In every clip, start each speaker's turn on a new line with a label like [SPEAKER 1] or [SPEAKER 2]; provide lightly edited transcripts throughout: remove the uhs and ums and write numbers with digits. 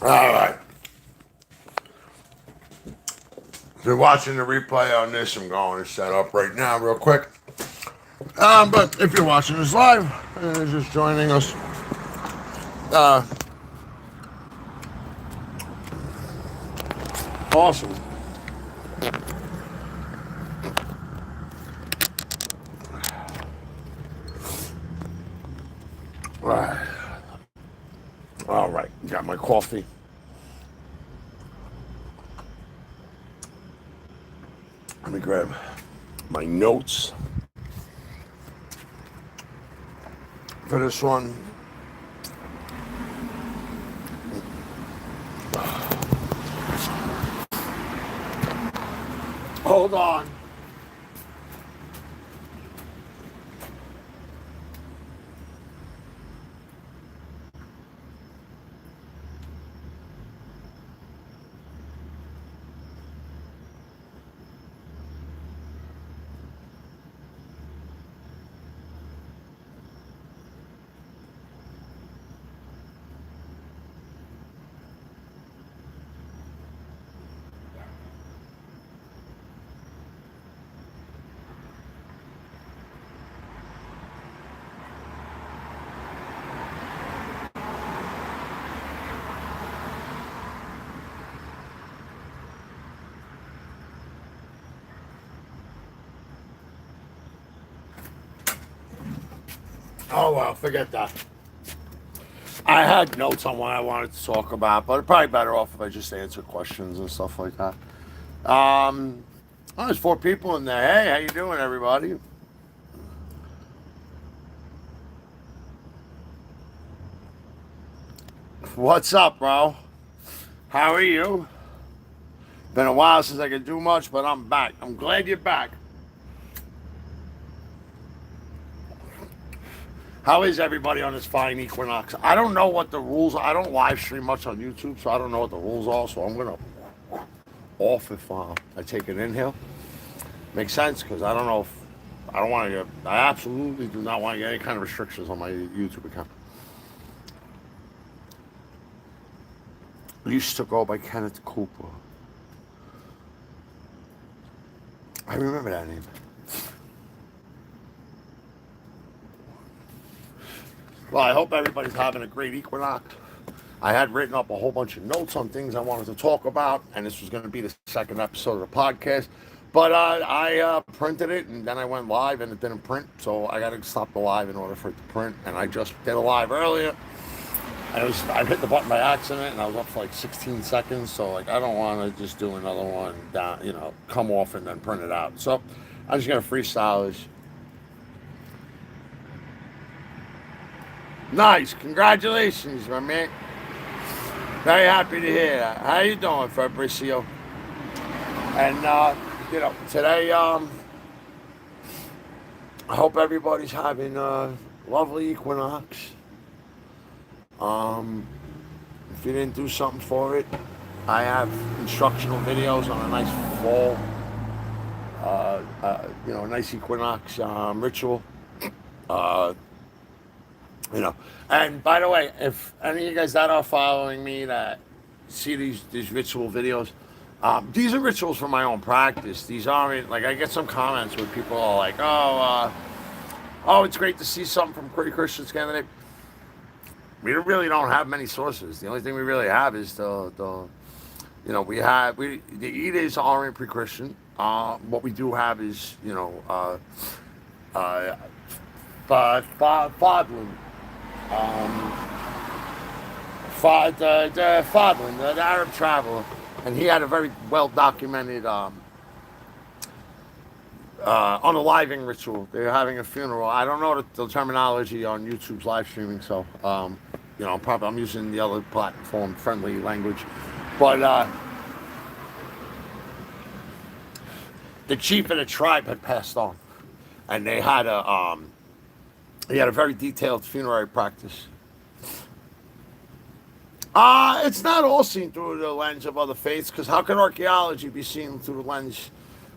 [SPEAKER 1] All right. If you're watching the replay on this, I'm going to set up right now, real quick. But if you're watching this live, just joining us, uh, awesome. All right, got my coffee. Let me grab my notes for this one. Hold on. Oh, well, forget that. I had notes on what I wanted to talk about, but probably better off if I just answer questions and stuff like that. There's 4 people in there. Hey, how you doing, everybody? What's up, bro? How are you? Been a while since I could do much, but I'm back. I'm glad you're back. How is everybody on this fine equinox? I don't know what the rules are. I don't live stream much on YouTube, so I don't know what the rules are. So I'm going to off if I take an inhale. Makes sense, because I don't know if I don't want to get, I absolutely do not want to get any kind of restrictions on my YouTube account. Used to go by Kenneth Cooper. I remember that name. Well, I hope everybody's having a great equinox. I had written up a whole bunch of notes on things I wanted to talk about, and this was going to be the second episode of the podcast. But I printed it, and then I went live, and it didn't print, so I got to stop the live in order for it to print. And I just did a live earlier, and I hit the button by accident, and I was up for like 16 seconds. So like I don't want to just do another one down, come off and then print it out. So I'm just gonna freestyle this. Nice, congratulations, my man. Very happy to hear that. How you doing, Fabricio? And today, I hope everybody's having a lovely equinox. If you didn't do something for it, I have instructional videos on a nice fall, a nice equinox ritual. Uh, And by the way, if any of you guys that are following me that see these ritual videos, these are rituals for my own practice. These aren't like I get some comments where people are like, oh, it's great to see something from Pretty Christian Scandinavia. We really don't have many sources. The only thing we really have is the Eddas aren't pre-Christian. What we do have is Fadlin. Fadlin, the Arab traveler, and he had a very well documented unaliving ritual. They're having a funeral. I don't know the terminology on YouTube's live streaming, so I'm using the other platform friendly language, but the chief of the tribe had passed on, and they had he had a very detailed funerary practice. It's not all seen through the lens of other faiths, because how can archaeology be seen through the lens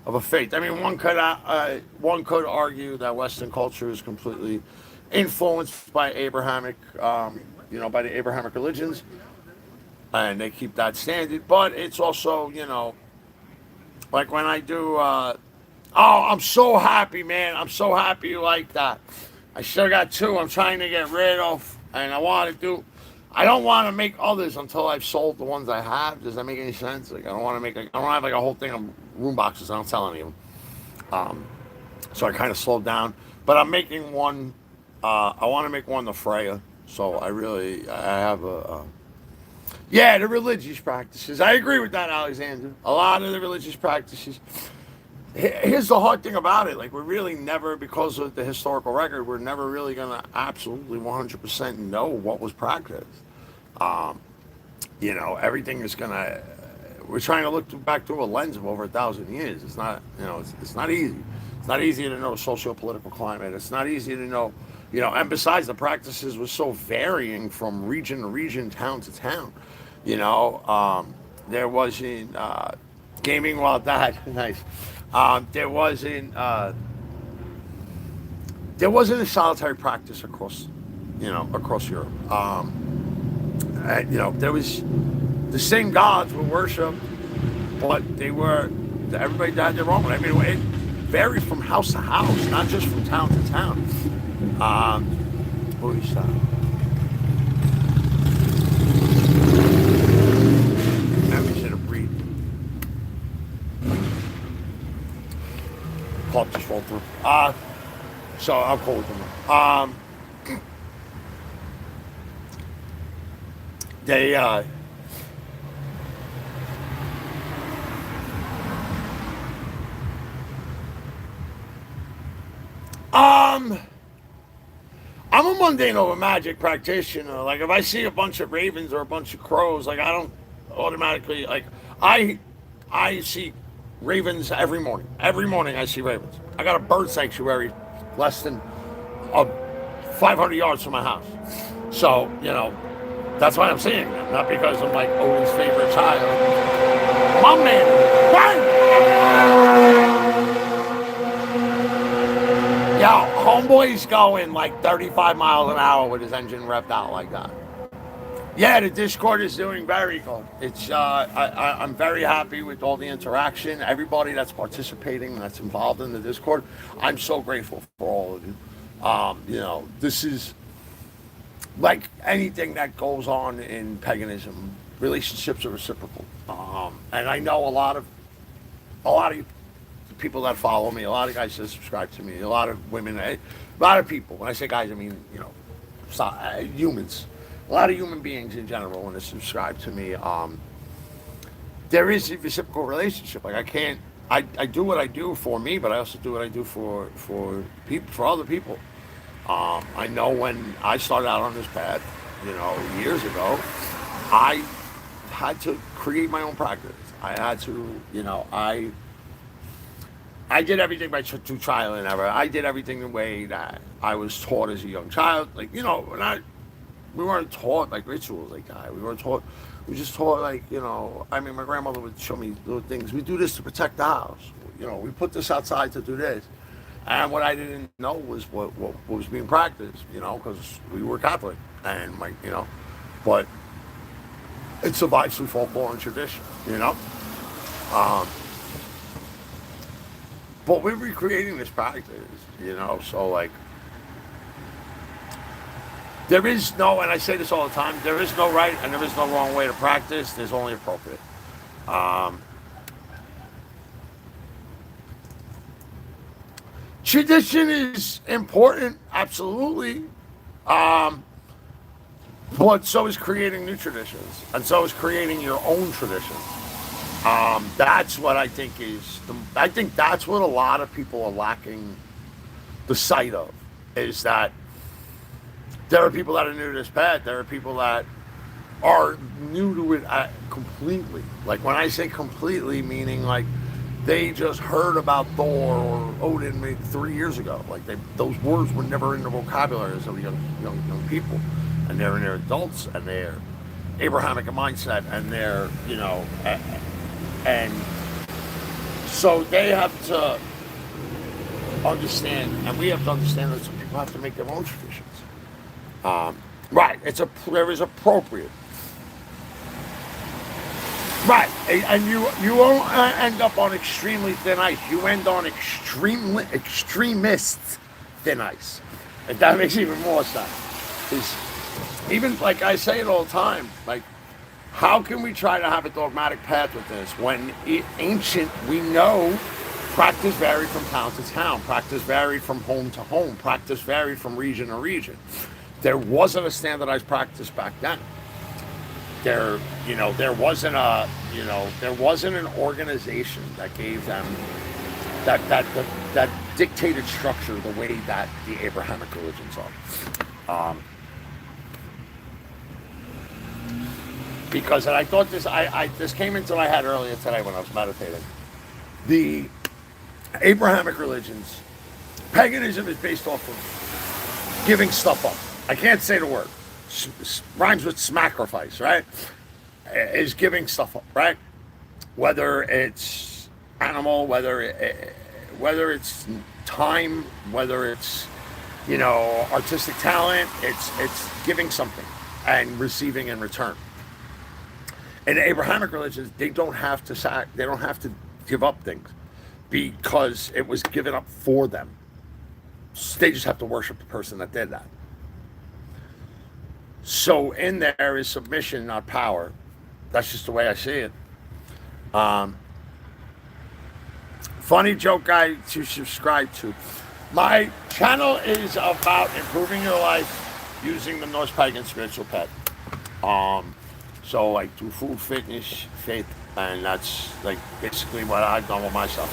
[SPEAKER 1] of a faith? I mean, one could argue that Western culture is completely influenced by Abrahamic, by the Abrahamic religions. and they keep that standard. But it's also, like when I do. I'm so happy, man. I'm so happy you like that. I still got two I'm trying to get rid of, and I want to do. I don't want to make others until I've sold the ones I have. Does that make any sense? Like I don't want to make. I don't have like a whole thing of room boxes. I don't sell any of them. Um, so I kind of slowed down, but I'm making one. I want to make one the Freya. So I have yeah, the religious practices. I agree with that, Alexander. A lot of the religious practices. Here's the hard thing about it. Like, we're really never, because of the historical record, we're never really going to absolutely 100% know what was practiced. Um, everything is going to, we're trying to look back through a lens of over 1,000 years. It's not, it's not easy. It's not easy to know socio-political climate. It's not easy to know, and besides, the practices were so varying from region to region, town to town. There wasn't gaming while that nice. There wasn't a solitary practice across Europe. There was the same gods were worshipped, but everybody had their own. I mean, it varied from house to house, not just from town to town. What is that? Pop just rolled through. So I'll call with them. They I'm a mundane over magic practitioner. Like if I see a bunch of ravens or a bunch of crows, like I don't automatically like I see ravens every morning. Every morning I see ravens. I got a bird sanctuary less than 500 yards from my house. So, that's why I'm seeing them. Not because I'm like Odin's favorite child. My man, run! Yo, homeboy's going like 35 miles an hour with his engine revved out like that. Yeah, the Discord is doing very good. It's I'm very happy with all the interaction. Everybody that's participating, that's involved in the Discord, I'm so grateful for all of you. This is like anything that goes on in paganism. Relationships are reciprocal, and I know a lot of you, people that follow me, a lot of guys that subscribe to me, a lot of women, a lot of people. When I say guys, I mean humans. A lot of human beings in general want to subscribe to me. There is a reciprocal relationship. Like I do what I do for me, but I also do what I do for people, for other people. I know when I started out on this path, years ago, I had to create my own practice. I had to, I did everything through trial and error. I did everything the way that I was taught as a young child. Like, we weren't taught like rituals like that. We were just taught like, I mean, my grandmother would show me little things. We do this to protect the house. We put this outside to do this. And what I didn't know was what was being practiced, because we were Catholic. And but it survives through folklore and tradition, But we're recreating this practice, so like, there is no, and I say this all the time, there is no right and there is no wrong way to practice. There's only appropriate. Tradition is important, absolutely. But so is creating new traditions, and so is creating your own traditions. That's what I think I think that's what a lot of people are lacking the sight of, is that there are people that are new to this path. There are people that are new to it completely. Like when I say completely, meaning like they just heard about Thor or Odin maybe 3 years ago. Like those words were never in the vocabularies of young people, and they're in their adults and their Abrahamic mindset and their and so they have to understand, and we have to understand that some people have to make their own traditions. Right, there is appropriate. Right, and you won't end up on extremely thin ice. You end on extremist thin ice. If that makes even more sense. Is even like I say it all the time. Like, how can we try to have a dogmatic path with this when ancient we know practice varied from town to town, practice varied from home to home, practice varied from region to region. There wasn't a standardized practice back then. There wasn't an organization that gave them that dictated structure the way that the Abrahamic religions are. Because and I thought this came into my head earlier today when I was meditating. The Abrahamic religions, paganism is based off of giving stuff up. I can't say the word. Rhymes with sacrifice, right? Is giving stuff up, right? Whether it's animal, whether it's time, whether it's artistic talent, it's giving something and receiving in return. In the Abrahamic religions, they don't have to give up things because it was given up for them. They just have to worship the person that did that. So in there is submission, not power. That's just the way I see it. Funny joke guy to subscribe to. My channel is about improving your life using the Norse Pagan spiritual path. So I do food, fitness, faith, and that's like basically what I've done with myself.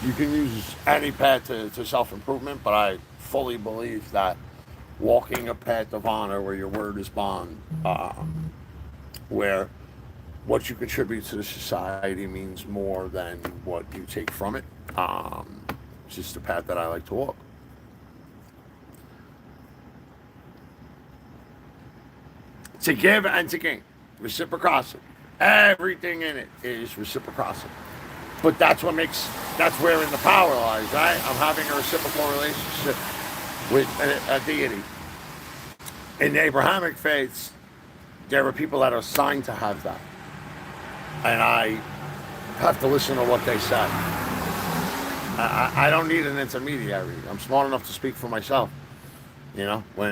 [SPEAKER 1] You can use any path to self-improvement, but I fully believe that walking a path of honor where your word is bond, where what you contribute to the society means more than what you take from it. It's just the path that I like to walk. To give and to gain. Reciprocity. Everything in it is reciprocity. But that's wherein the power lies, right? I'm having a reciprocal relationship with a deity. In the Abrahamic faiths, there are people that are assigned to have that. And I have to listen to what they say. I don't need an intermediary. I'm smart enough to speak for myself. When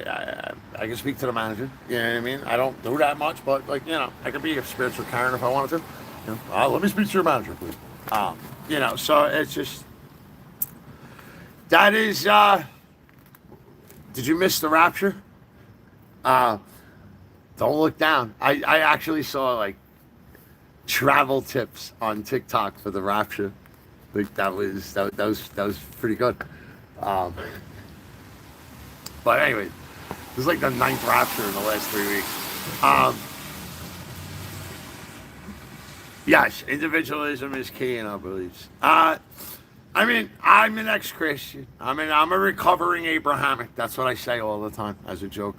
[SPEAKER 1] I can speak to the manager, you know what I mean? I don't do that much, but I could be a spiritual Karen if I wanted to. Let me speak to your manager, please. So it's just, that is, did you miss the rapture? Don't look down. I actually saw like travel tips on TikTok for the rapture. Like that was pretty good. But anyway, this is like the 9th rapture in the last 3 weeks. Yes, individualism is key in our beliefs. I'm an ex-Christian. I'm a recovering Abrahamic. That's what I say all the time as a joke.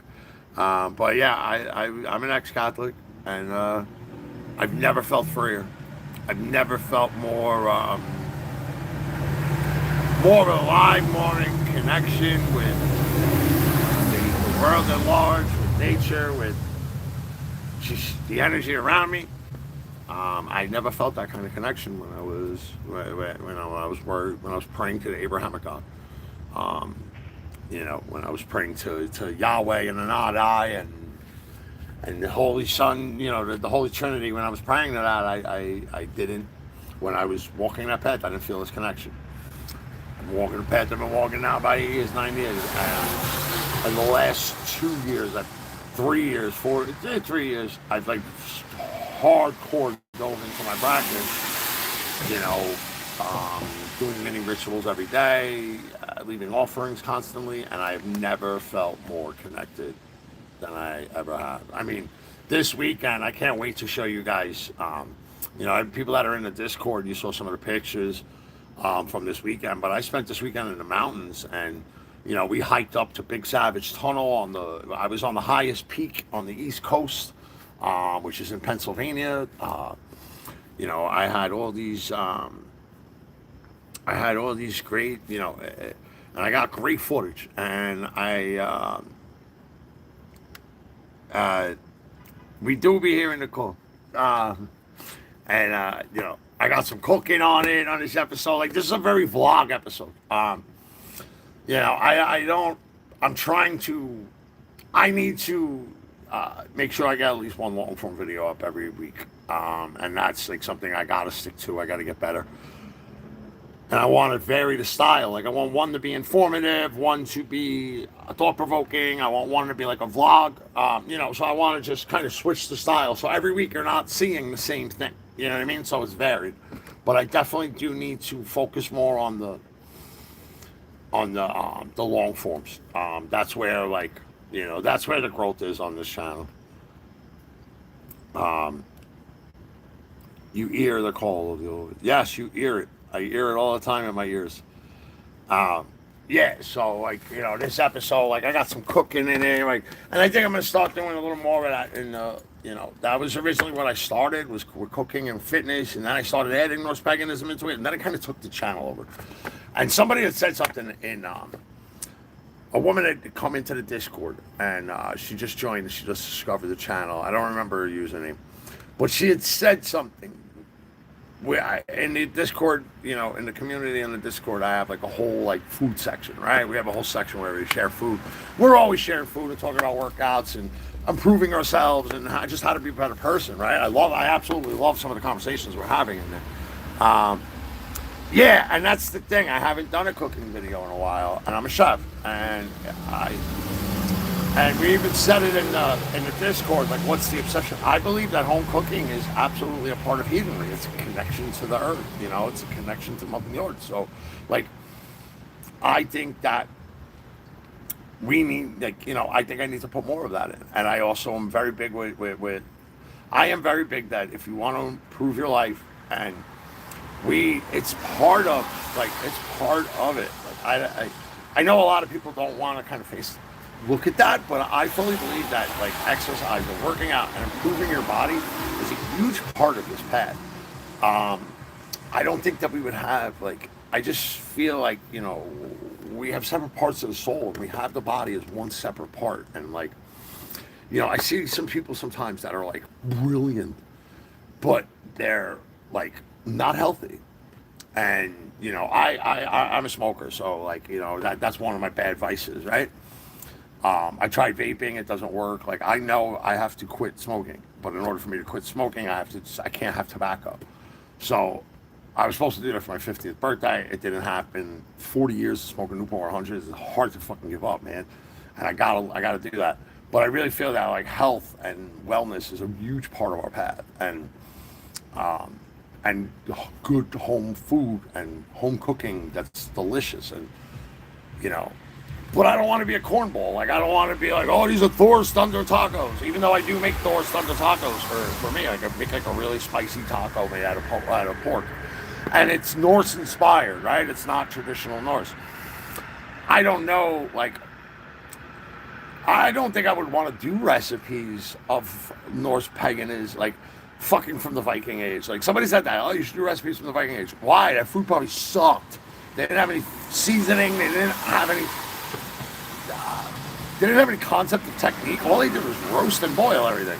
[SPEAKER 1] But yeah, I'm an ex-Catholic, and I've never felt freer. I've never felt more of a alive, more in connection with the world at large, with nature, with just the energy around me. I never felt that kind of connection when I was praying to the Abrahamic God. When I was praying to Yahweh and Anadai and the Holy Son, the Holy Trinity. When I was praying to that, I didn't. When I was walking that path, I didn't feel this connection. I'm walking the path I've been walking now about 8 years, 9 years, and in the last 2 years, 3 years, 3 years, I've like hardcore dove into my practice. Doing many rituals every day, leaving offerings constantly, and I've never felt more connected than I ever have. This weekend, I can't wait to show you guys. People that are in the Discord, you saw some of the pictures from this weekend, but I spent this weekend in the mountains, and we hiked up to Big Savage Tunnel I was on the highest peak on the East Coast, which is in Pennsylvania. I had all these great, and I got great footage, and we do be hearing the call. And I got some cooking on it on this episode. Like, this is a very vlog episode. I don't. I'm trying to. I need to make sure I get at least one long form video up every week. And that's like something I gotta stick to. I gotta get better. And I want to vary the style. Like, I want one to be informative, one to be thought-provoking. I want one to be like a vlog. So I want to just kind of switch the style. So every week you're not seeing the same thing. You know what I mean? So it's varied. But I definitely do need to focus more on the long forms. That's where, that's where the growth is on this channel. You hear the call of the... Yes, you hear it. I hear it all the time in my ears. So this episode, I got some cooking in it, and I think I'm gonna start doing a little more of that. And that was originally what I started with cooking and fitness, and then I started adding Norse Paganism into it, and then I kind of took the channel over. And somebody had said something in a woman had come into the Discord, and she just joined. She just discovered the channel. I don't remember her username, but she had said something. In the Discord, in the community in the Discord, I have a whole food section, right? We have a whole section where we share food. We're always sharing food and talking about workouts and improving ourselves and just how to be a better person, right? I absolutely love some of the conversations we're having in there. And that's the thing. I haven't done a cooking video in a while, and I'm a chef, and we even said it in the Discord, what's the obsession? I believe that home cooking is absolutely a part of heathenry. It's a connection to the earth, it's a connection to Mother Earth. So, I think that we need, I think I need to put more of that in. And I also am very big I am very big that if you want to improve your life, and it's part of it. I know a lot of people don't want to kind of look at that, but I fully believe that exercise and working out and improving your body is a huge part of this path. I don't think that we would have I just feel we have separate parts of the soul, and we have the body as one separate part. And I see some people sometimes that are brilliant, but they're not healthy. And I'm a smoker, so that's one of my bad vices, right? I tried vaping, it doesn't work. I know I have to quit smoking, but in order for me to quit smoking, I can't have tobacco. So I was supposed to do that for my 50th birthday. It didn't happen. 40 years of smoking Newport 100 is hard to fucking give up, man. And I gotta do that. But I really feel that health and wellness is a huge part of our path, and good home food and home cooking that's delicious, and But I don't want to be a cornball. I don't want to be these are Thor's Thunder tacos. Even though I do make Thor's Thunder tacos for me. I can make a really spicy taco made out of pork. And it's Norse inspired, right? It's not traditional Norse. I don't know, I don't think I would want to do recipes of Norse paganism, fucking from the Viking age. Somebody said that, you should do recipes from the Viking age. Why? That food probably sucked. They didn't have any seasoning. They didn't have any concept of technique. All they did was roast and boil everything.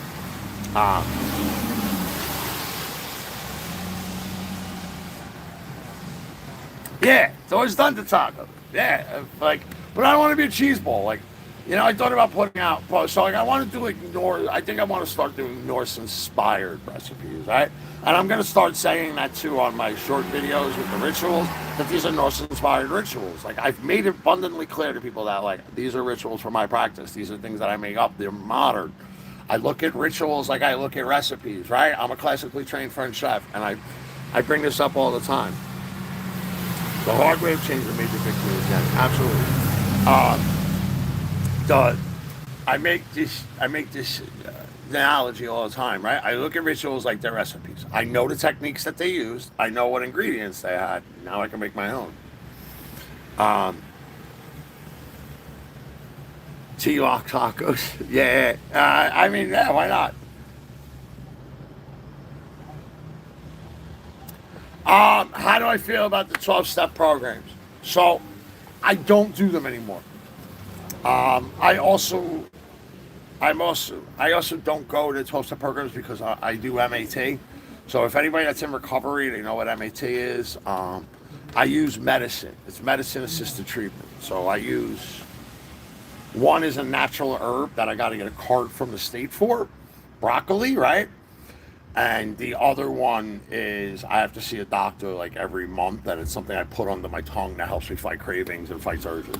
[SPEAKER 1] So it's done to taco. But I don't want to be a cheese ball. I thought about putting out, so I want to do Norse. I think I want to start doing Norse inspired recipes, right? And I'm going to start saying that too on my short videos with the rituals, that these are Norse inspired rituals. I've made it abundantly clear to people that these are rituals for my practice. These are things that I make up. They're modern. I look at rituals like I look at recipes, right? I'm a classically trained French chef, and I bring this up all the time. The hard way of change a major victory again. Absolutely. I make this analogy all the time, right? I look at rituals like they're recipes. I know the techniques that they used. I know what ingredients they had. Now I can make my own. T-lock tacos. Why not? How do I feel about the 12-step programs? So, I don't do them anymore. I also I also don't go to 12-step programs because I do MAT. So if anybody that's in recovery, they know what MAT is. I use medicine. It's medicine assisted treatment. So I use one is a natural herb that I got to get a card from the state for, broccoli, right? And the other one is I have to see a doctor like every month, and it's something I put under my tongue that helps me fight cravings and fights urges.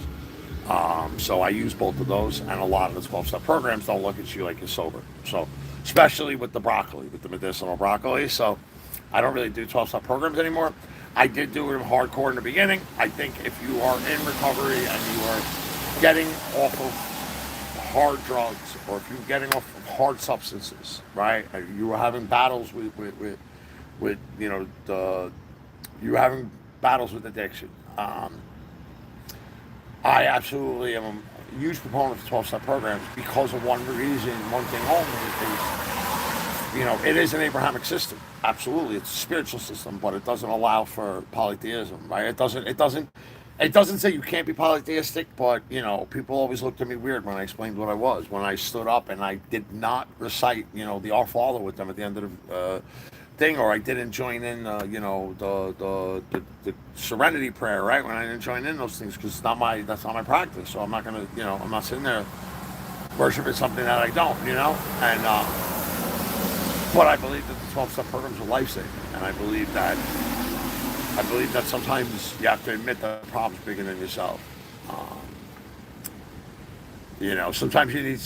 [SPEAKER 1] So I use both of those, and a lot of the 12-step programs don't look at you like you're sober. So, especially with the broccoli, with the medicinal broccoli. So, I don't really do 12-step programs anymore. I did do it hardcore in the beginning. I think if you are in recovery and you are getting off of hard drugs, or if you're getting off of hard substances, right? And you are having battles with you're having battles with addiction. I absolutely am a huge proponent of 12-step programs because of one reason, one thing only, is, it is an Abrahamic system. Absolutely, it's a spiritual system, but it doesn't allow for polytheism, right? It doesn't say you can't be polytheistic, but, people always looked at me weird when I explained what I was. When I stood up and I did not recite, the Our Father with them at the end of the thing, or I didn't join in, the Serenity Prayer, right? When I didn't join in those things, because that's not my practice. So I'm not gonna, I'm not sitting there worshiping something that I don't, And but I believe that the 12-step programs are life-saving, and I believe that sometimes you have to admit that the problem's bigger than yourself. Sometimes you need,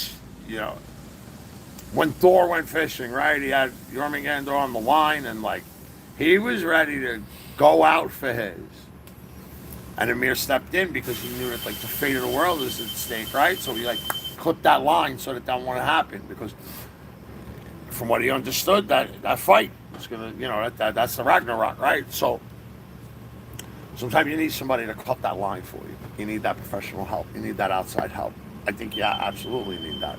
[SPEAKER 1] when Thor went fishing, right? He had Jormungandr on the line, and he was ready to go out for his. And Amir stepped in because he knew that the fate of the world is at stake, right? So he clipped that line so that wouldn't happen, because from what he understood, that fight was gonna, that's the Ragnarok, right? So sometimes you need somebody to cut that line for you. You need that professional help. You need that outside help. I think you absolutely need that.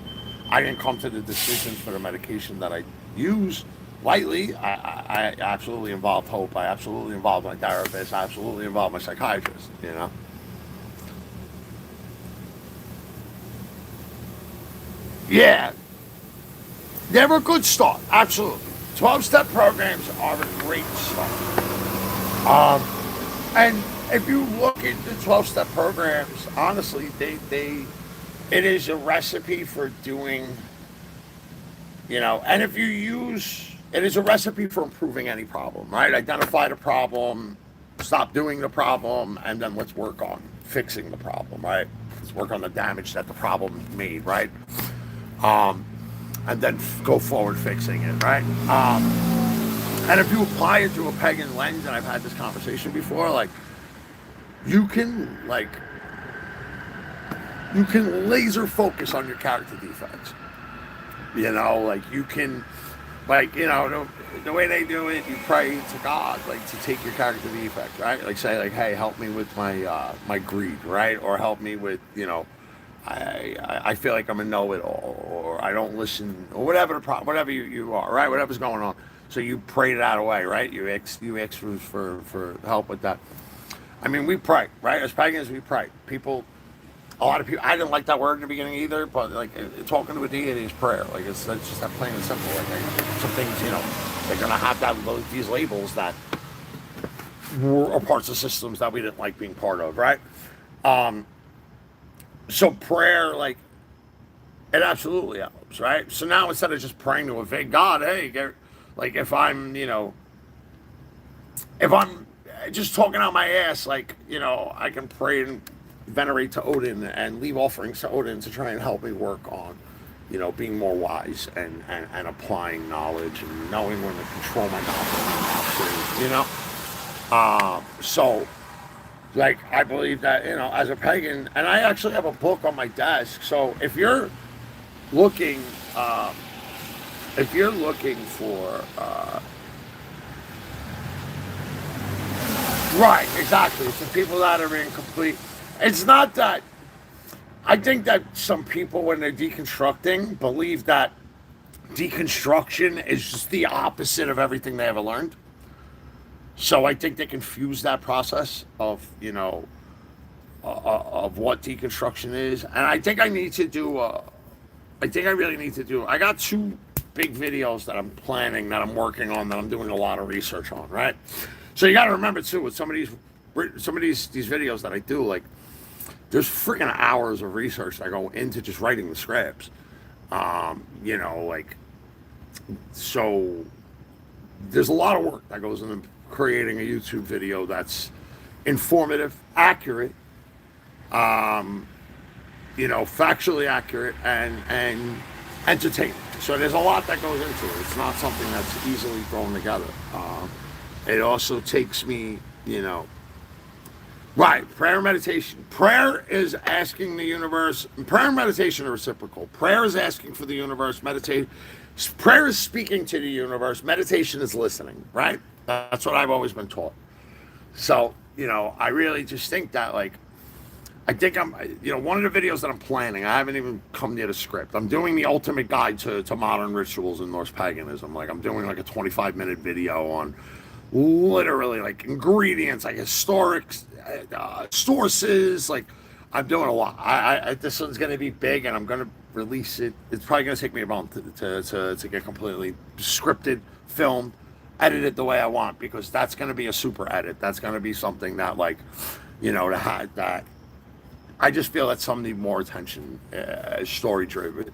[SPEAKER 1] I didn't come to the decisions for the medication that I use lightly. I absolutely involved Hope. I absolutely involved my therapist. I absolutely involved my psychiatrist, Yeah, they're a good start. Absolutely. 12-step programs are a great start. And if you look at the 12-step programs, honestly, it is a recipe for doing, and if you use, it is a recipe for improving any problem, right? Identify the problem, stop doing the problem, and then let's work on fixing the problem, right? Let's work on the damage that the problem made, right? And then go forward fixing it, right? And if you apply it to a pagan lens, and I've had this conversation before, you can laser focus on your character defects. You can, the way they do it, you pray to God, to take your character defect, right? Say, hey, help me with my greed, right? Or help me with, I feel like I'm a know-it-all, or I don't listen, or whatever the problem, whatever you are, right? Whatever's going on. So you pray that away, right? You ask for help with that. I mean, we pray, right? As pagans, we pray. A lot of people, I didn't like that word in the beginning either, but talking to a deity is prayer. It's just that plain and simple. Some things, they're gonna have these labels that are parts of systems that we didn't like being part of, right? So prayer, it absolutely helps, right? So now instead of just praying to a vague God, hey, if I'm just talking out my ass, I can pray and venerate to Odin and leave offerings to Odin to try and help me work on, being more wise and applying knowledge and knowing when to control my knowledge, So, I believe that, as a pagan, and I actually have a book on my desk. So if you're looking for, right, exactly. It's the people that are incomplete. It's not that. I think that some people, when they're deconstructing, believe that deconstruction is just the opposite of everything they ever learned. So I think they confuse that process of, of what deconstruction is. And I think I need to do I think I really need to do. I got 2 big videos that I'm planning, that I'm working on, that I'm doing a lot of research on, right? So you got to remember too, with some of these videos that I do, like, there's freaking hours of research that go into just writing the scripts. You know, like, so there's a lot of work that goes into creating a YouTube video that's informative, accurate, you know, factually accurate, and entertaining. So there's a lot that goes into it. It's not something that's easily thrown together. It also takes me, you know, right, prayer and meditation. Prayer is asking the universe. Prayer and meditation are reciprocal. Prayer is asking for the universe. Prayer is speaking to the universe. Meditation is listening, right? That's what I've always been taught. So, you know, I really just think that, like, I think you know, one of the videos that I'm planning, I haven't even come near the script. I'm doing the ultimate guide to modern rituals in Norse paganism. Like, I'm doing like a 25-minute video on literally like ingredients, like historic sources. Like, I'm doing a lot. This one's going to be big, and I'm going to release it. It's probably going to take me a month to get completely scripted, filmed, edited the way I want, because that's going to be a super edit. That's going to be something that, like, you know, that I just feel that some need more attention, story driven.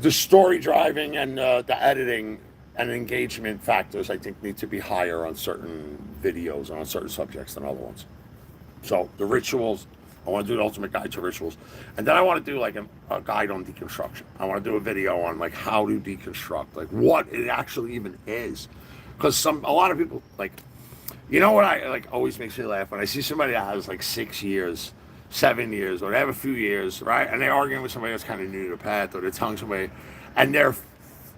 [SPEAKER 1] The story driving and the editing and engagement factors, I think, need to be higher on certain videos and on certain subjects than other ones. So the rituals, I want to do the ultimate guide to rituals, and then I want to do like a guide on deconstruction. I want to do a video on like how to deconstruct, like what it actually even is, because a lot of people, like, you know what I like always makes me laugh when I see somebody that has like 6 years, 7 years, or they have a few years, right? And they're arguing with somebody that's kind of new to the path, or they're telling somebody, and their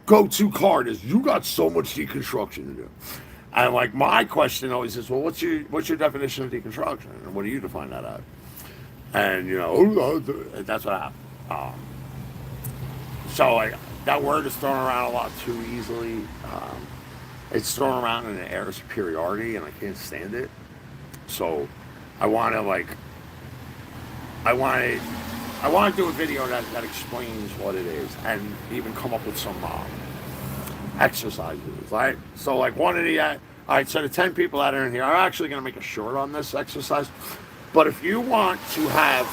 [SPEAKER 1] go-to card is, "You got so much deconstruction to do." And like, my question always is, well, what's your definition of deconstruction, and what do you define that as? And you know, that's what happened. So like, that word is thrown around a lot too easily. It's thrown around in an air of superiority, and I can't stand it. So I want to do a video that explains what it is, and even come up with some exercises, right? So like all right, so the 10 people that are in here, I'm actually going to make a short on this exercise. But if you want to have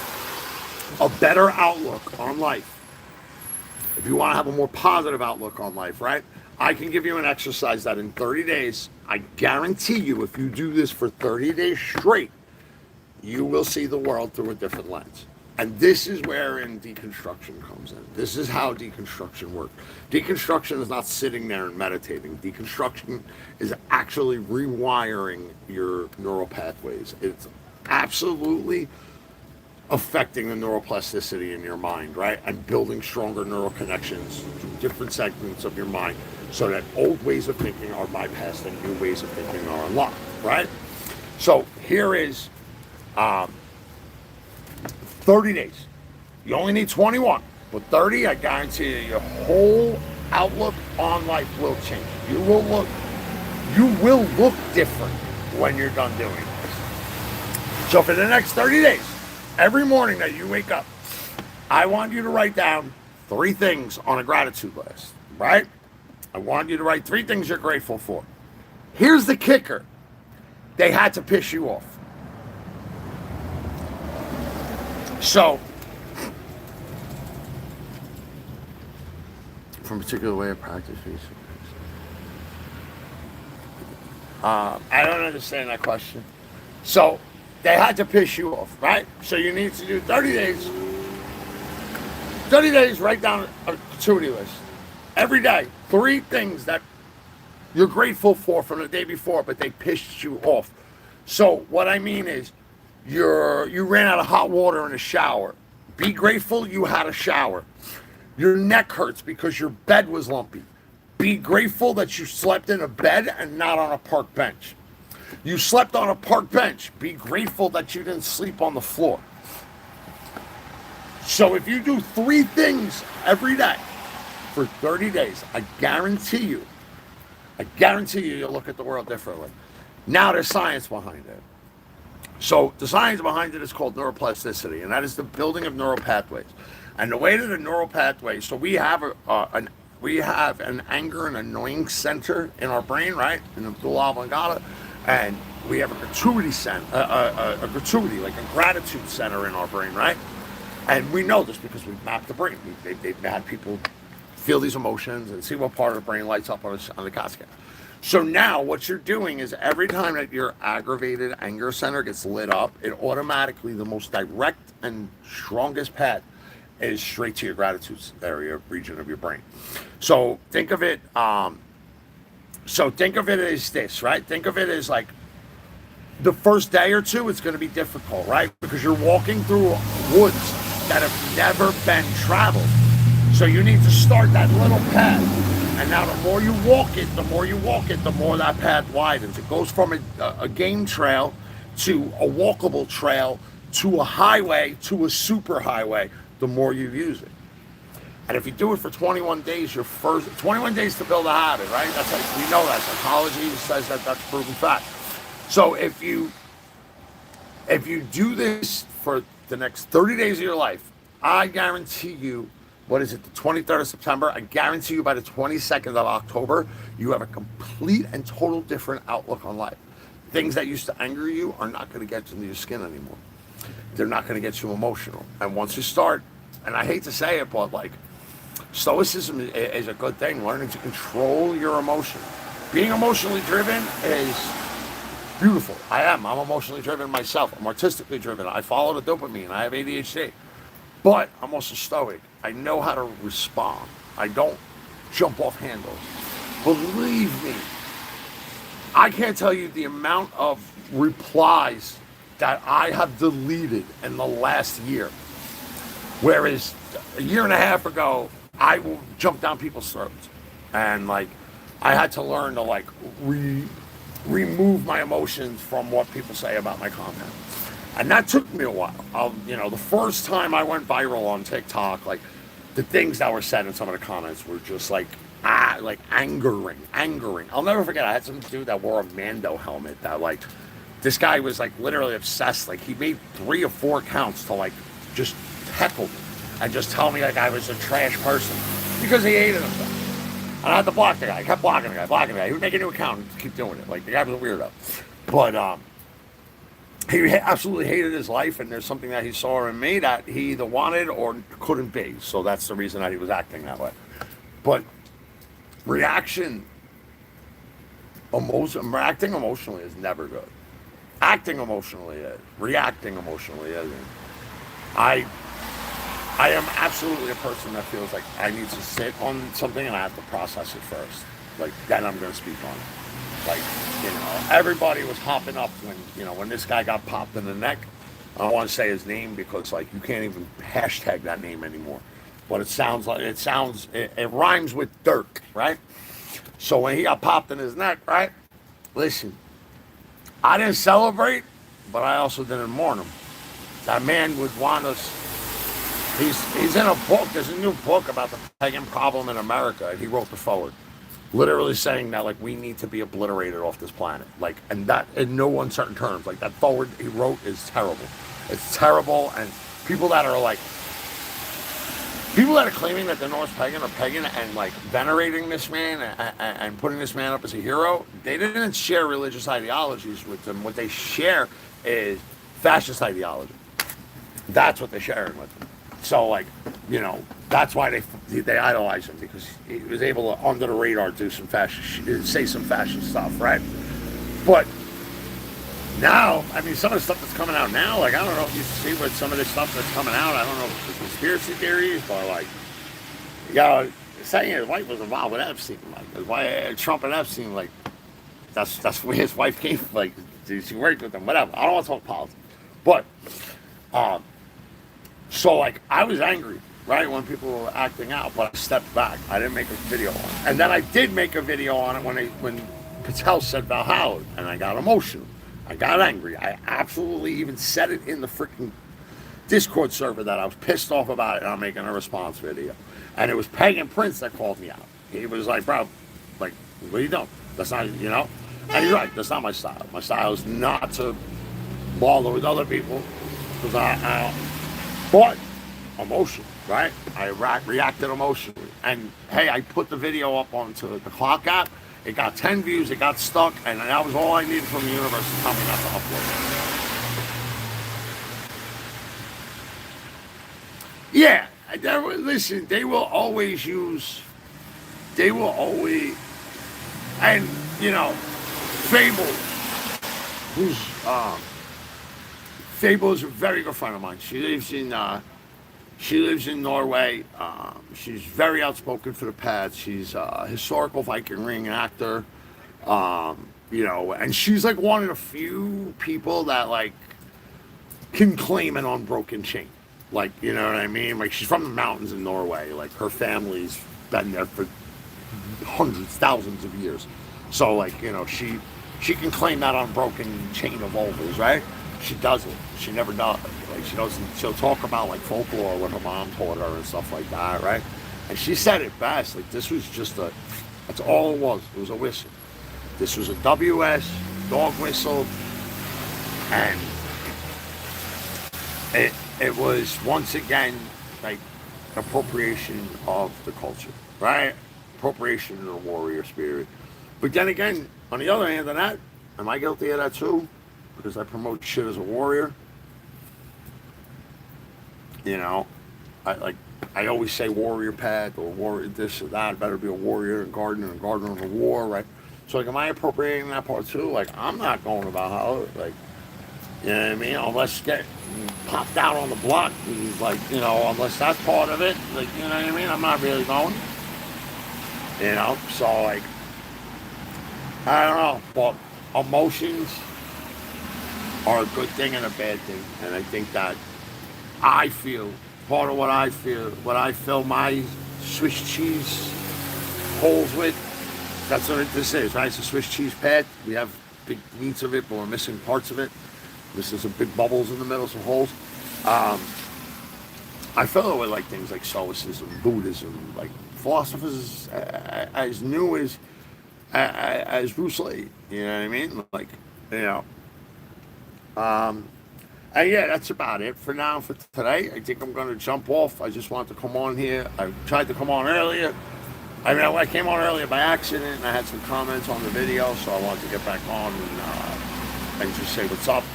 [SPEAKER 1] a better outlook on life, if you want to have a more positive outlook on life, right? I can give you an exercise that in 30 days, I guarantee you, if you do this for 30 days straight, you will see the world through a different lens. And this is where deconstruction comes in. This is how deconstruction works. Deconstruction is not sitting there and meditating. Deconstruction is actually rewiring your neural pathways. It's absolutely affecting the neuroplasticity in your mind, right? And building stronger neural connections to different segments of your mind, so that old ways of thinking are bypassed and new ways of thinking are unlocked, right? So here is 30 days. You only need 21, but 30, I guarantee you, your whole outlook on life will change. You will look different when you're done doing this. So for the next 30 days, every morning that you wake up, I want you to write down 3 things on a gratitude list, right? I want you to write 3 things you're grateful for. Here's the kicker. They had to piss you off. So, from a particular way of practice, I don't understand that question. So, they had to piss you off, right? So you need to do 30 days. 30 days, write down a gratuity list. Every day, 3 things that you're grateful for from the day before, but they pissed you off. So what I mean is, you ran out of hot water in a shower. Be grateful you had a shower. Your neck hurts because your bed was lumpy. Be grateful that you slept in a bed and not on a park bench. You slept on a park bench. Be grateful that you didn't sleep on the floor. So if you do 3 things every day for 30 days, I guarantee you you'll look at the world differently. Now there's science behind it. So the science behind it is called neuroplasticity, and that is the building of neural pathways. And the way to the neural pathway, so we have an anger and annoying center in our brain, right? In the medulla oblongata, and we have a gratuity center, a gratuity, like a gratitude center in our brain, right? And we know this because we've mapped the brain. They've had people feel these emotions and see what part of the brain lights up on the CAT scan. So now what you're doing is every time that your aggravated anger center gets lit up, it automatically, the most direct and strongest path is straight to your gratitude area region of your brain. So think of it as this, right? Think of it as like the first day or two, it's going to be difficult, right? Because you're walking through woods that have never been traveled. So you need to start that little path. And now the more you walk it, the more that path widens. It goes from a game trail to a walkable trail to a highway to a super highway, the more you use it. And if you do it for 21 days, 21 days to build a habit, right? That's like, we know that. Psychology says that that's proven fact. So if you do this for the next 30 days of your life, I guarantee you, what is it, the 23rd of September? I guarantee you by the 22nd of October, you have a complete and total different outlook on life. Things that used to anger you are not going to get into your skin anymore. They're not going to get you emotional. And once you start, and I hate to say it, but like, stoicism is a good thing, learning to control your emotion. Being emotionally driven is beautiful. I'm emotionally driven myself. I'm artistically driven. I follow the dopamine. I have ADHD. But I'm also stoic. I know how to respond. I don't jump off handles. Believe me, I can't tell you the amount of replies that I have deleted in the last year. Whereas a year and a half ago, I will jump down people's throats. And like, I had to learn to like remove my emotions from what people say about my content. And that took me a while. The first time I went viral on TikTok, like the things that were said in some of the comments were just like angering. I'll never forget, I had some dude that wore a Mando helmet that like, this guy was like literally obsessed. Like he made 3 or 4 accounts to like just heckle me and just tell me like I was a trash person because he hated himself. And I had to block the guy. I kept blocking the guy. He would make a new account and keep doing it. Like the guy was a weirdo. But he absolutely hated his life, and there's something that he saw in me that he either wanted or couldn't be. So that's the reason that he was acting that way. But reacting emotionally is never good. Acting emotionally is. Reacting emotionally isn't. I am absolutely a person that feels like I need to sit on something and I have to process it first. Like, then I'm going to speak on it. Like, everybody was hopping up when this guy got popped in the neck. I don't want to say his name because, like, you can't even hashtag that name anymore. But it rhymes with Dirk, right? So when he got popped in his neck, right? Listen, I didn't celebrate, but I also didn't mourn him. That man would want us. He's in a book. There's a new book about the pagan problem in America, and he wrote the foreword, literally saying that like we need to be obliterated off this planet. Like, and that in no uncertain terms. Like that foreword he wrote is terrible. It's terrible, and people that are claiming that the Norse pagan are pagan and like venerating this man and putting this man up as a hero, they didn't share religious ideologies with them. What they share is fascist ideology. That's what they're sharing with them. So like, that's why they idolize him, because he was able to, under the radar, say some fascist stuff, right? But now, I mean, some of the stuff that's coming out now, like, I don't know if you see what some of this stuff that's coming out, I don't know if it's conspiracy theories, but like, saying his wife was involved with Epstein, like, why Trump and Epstein, like, that's where his wife came from, like, she worked with him, whatever. I don't want to talk politics, but, so like, I was angry, right, when people were acting out, but I stepped back. I didn't make a video on it. And then I did make a video on it when Patel said Valhalla, and I got emotional. I got angry. I absolutely even said it in the freaking Discord server that I was pissed off about it, and I'm making a response video. And it was Pagan Prince that called me out. He was like, bro, like, what are you doing? That's not, And he's right, that's not my style. My style is not to wallow with other people, because but emotion, right? I reacted emotionally. And hey, I put the video up onto the Clock app. It got 10 views, it got stuck, and that was all I needed from the universe to tell me not to upload it. Yeah, listen, they will always, and, Fable, who's, Fable is a very good friend of mine. She lives in Norway. She's very outspoken for the Path. She's a historical Viking ring actor. And she's like one of the few people that like can claim an unbroken chain. Like, you know what I mean? Like, she's from the mountains in Norway. Like, her family's been there for hundreds, thousands of years. So, like, she can claim that unbroken chain of ovals, right? She doesn't. She never does. Like, she doesn't. She'll talk about like folklore, what her mom taught her and stuff like that, right? And she said it best. Like, this was just that's all it was. It was a whistle. This was a WS dog whistle, and it was once again like appropriation of the culture, right? Appropriation of the warrior spirit. But then again, on the other hand of that, am I guilty of that too? Because I promote shit as a warrior. I always say warrior path or warrior this or that. Better be a warrior and gardener of the war, right? So like, am I appropriating that part too? Like, I'm not going about how, like, you know what I mean? Unless get popped out on the block, like, unless that's part of it, like, you know what I mean? I'm not really going. So like, I don't know, but emotions are a good thing and a bad thing, and I think that part of what I fill my Swiss cheese holes with, that's what this is, right? It's a Swiss cheese pad. We have big meats of it, but we're missing parts of it. This is some big bubbles in the middle, some holes. I fill it with like things like Stoicism, Buddhism, like philosophers as new as Bruce Lee. You know what I mean? Like, and yeah, that's about it for now for today. I think I'm going to jump off. I just wanted to come on here. I tried to come on earlier. I came on earlier by accident, and I had some comments on the video, so I wanted to get back on and just say what's up.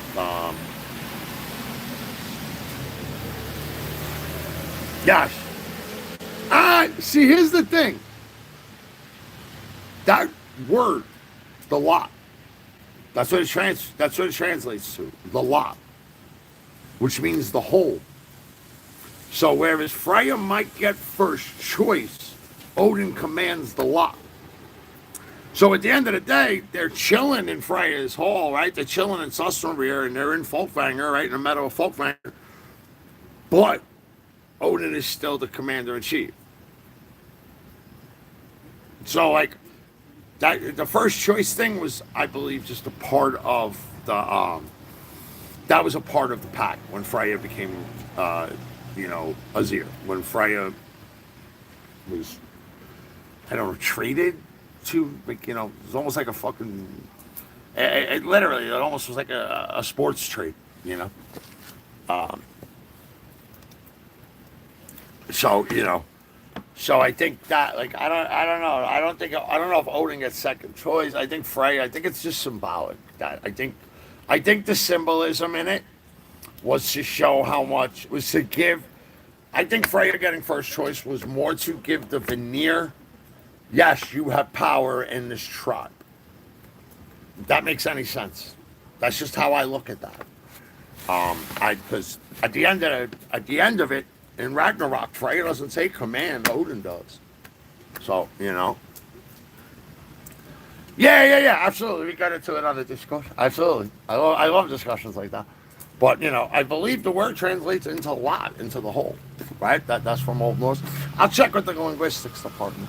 [SPEAKER 1] Gosh. See, here's the thing. That word, the lot, that's what it translates to, the lot, which means the whole. So whereas Freya might get first choice, Odin commands the lot. So at the end of the day, they're chilling in Freya's hall, right? They're chilling in Sustenrir, and they're in Folkvanger, right? In the meadow of Folkvanger. But Odin is still the commander-in-chief. So, like, the first choice thing was, I believe, just a part of the, that was a part of the pact when Freya became, Azir. When Freya was, I don't know, traded to, like, it was almost like a fucking, literally, it almost was like a sports trade, So I think that, like, I don't know. I don't know if Odin gets second choice. I think Freya. I think it's just symbolic. That I think the symbolism in it was to show how much was to give. I think Freya getting first choice was more to give the veneer. Yes, you have power in this tribe. If that makes any sense. That's just how I look at that. Because at the end of it. In Ragnarok, Freya doesn't take command, Odin does. So, Yeah, absolutely. We got into another discussion. Absolutely. I love discussions like that. But, I believe the word translates into lot, into the whole, right? That's from Old Norse. I'll check with the linguistics department.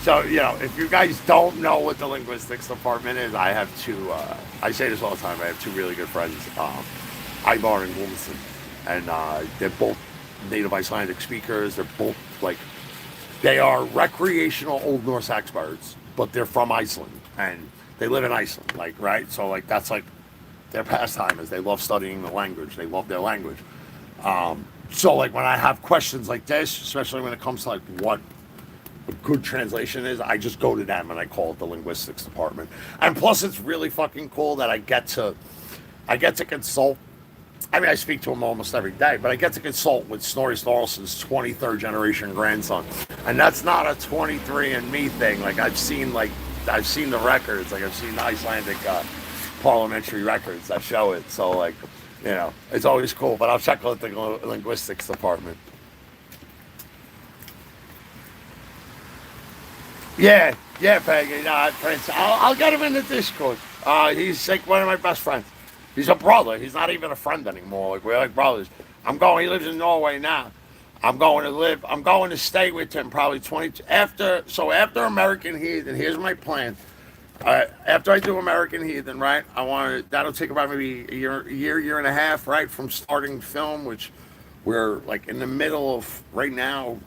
[SPEAKER 1] So, if you guys don't know what the linguistics department is, I have two, I say this all the time, I have two really good friends, Ivar and Wilson, and they're both native Icelandic speakers. They're both, they are recreational Old Norse experts, but they're from Iceland, and they live in Iceland, right? So, that's, their pastime is they love studying the language. They love their language. So like when I have questions like this, especially when it comes to like what a good translation is, I just go to them and I call it the linguistics department. And plus, it's really fucking cool that I get to consult. I mean, I speak to him almost every day, but I get to consult with Snorri Sturluson's 23rd generation grandson, and that's not a 23andMe thing. I've seen the records, like I've seen the Icelandic parliamentary records that show it. So like, it's always cool. But I'll check out the linguistics department. Yeah, yeah, Peggy. No, Prince. I'll get him in the Discord. He's like one of my best friends. He's a brother. He's not even a friend anymore. Like we're like brothers. He lives in Norway now. I'm going to stay with him probably 20 after American Heathen. Here's my plan. After I do American Heathen, right? That'll take about maybe year and a half, right, from starting film, which we're like in the middle of right now.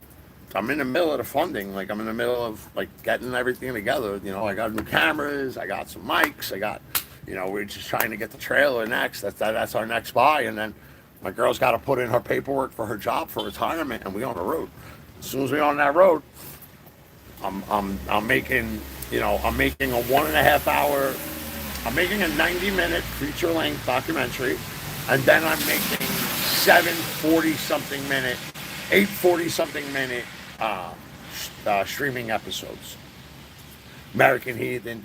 [SPEAKER 1] I'm in the middle of the funding. Like I'm in the middle of like getting everything together. I got new cameras. I got some mics. We're just trying to get the trailer next. That's our next buy, and then my girl's got to put in her paperwork for her job for retirement, and we on the road. As soon as we on that road, I'm making a 1.5 hour. I'm making a 90-minute feature length documentary, and then I'm making 840 something minute streaming episodes. American Heathen,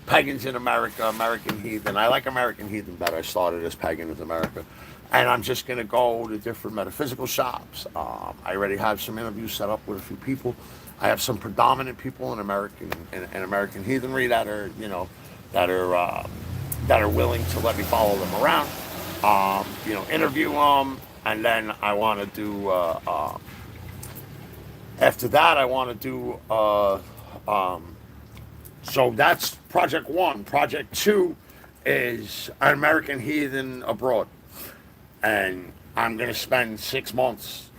[SPEAKER 1] Pagans in America, American Heathen. I like American Heathen better. I started as Pagan with America. And I'm just going to go to different metaphysical shops. I already have some interviews set up with a few people. I have some predominant people in American heathenry that are, that are willing to let me follow them around, interview them. And then I want to do, after that, I want to do, so that's project one. Project two is an American Heathen abroad. And I'm going to spend 6 months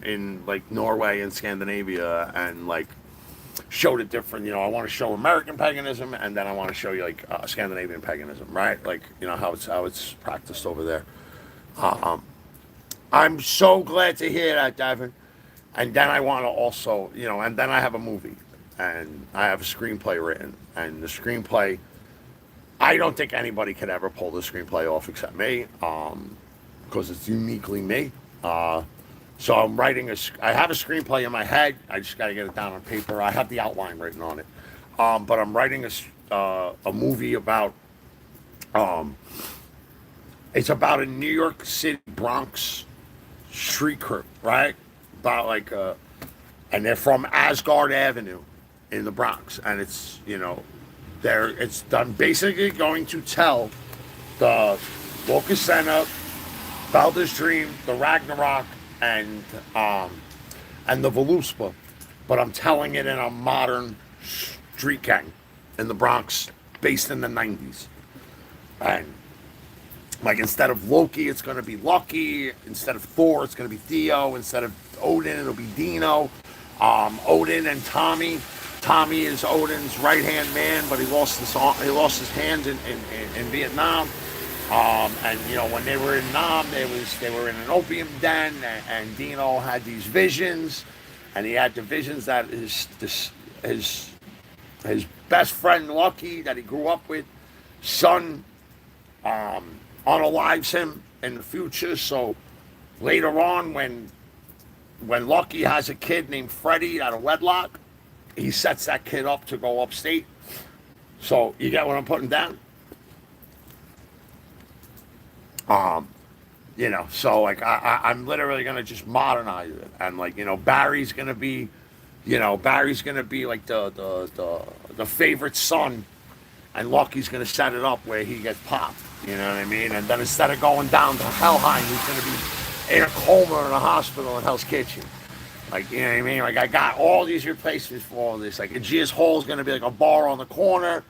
[SPEAKER 1] in like Norway and Scandinavia and like show the different, I want to show American paganism, and then I want to show you like Scandinavian paganism, right? Like, how it's practiced over there. I'm so glad to hear that, Davin. And then I want to also, and then I have a movie and I have a screenplay written, and the screenplay, I don't think anybody could ever pull the screenplay off except me, because it's uniquely me. So I'm writing I have a screenplay in my head. I just got to get it down on paper. I have the outline written on it. But I'm writing a movie about, it's about a New York City Bronx street crew, right? About like, and they're from Asgard Avenue in the Bronx, and it's it's done basically going to tell the Locusena, Baldur's Dream, the Ragnarok, and the Voluspa, but I'm telling it in a modern street gang in the Bronx, based in the 90s, and like instead of Loki, it's going to be Lucky. Instead of Thor, it's going to be Theo. Instead of Odin, it'll be Dino. Odin and Tommy. Tommy is Odin's right-hand man, but he lost his hands in Vietnam. And when they were in Nam, they were in an opium den, and Dino had these visions, and he had the visions that his best friend Lucky, that he grew up with, son, unalives him in the future. So later on, when Lucky has a kid named Freddie out of wedlock, he sets that kid up to go upstate. So you get what I'm putting down? So like I'm literally gonna just modernize it, and like Barry's gonna be like the favorite son, and Lucky's gonna set it up where he gets popped. You know what I mean? And then instead of going down to Helheim, he's gonna be in a coma in a hospital in Hell's Kitchen. Like, you know what I mean? Like, I got all these replacements for all this. Like, Aegeus Hall's gonna be like a bar on the corner.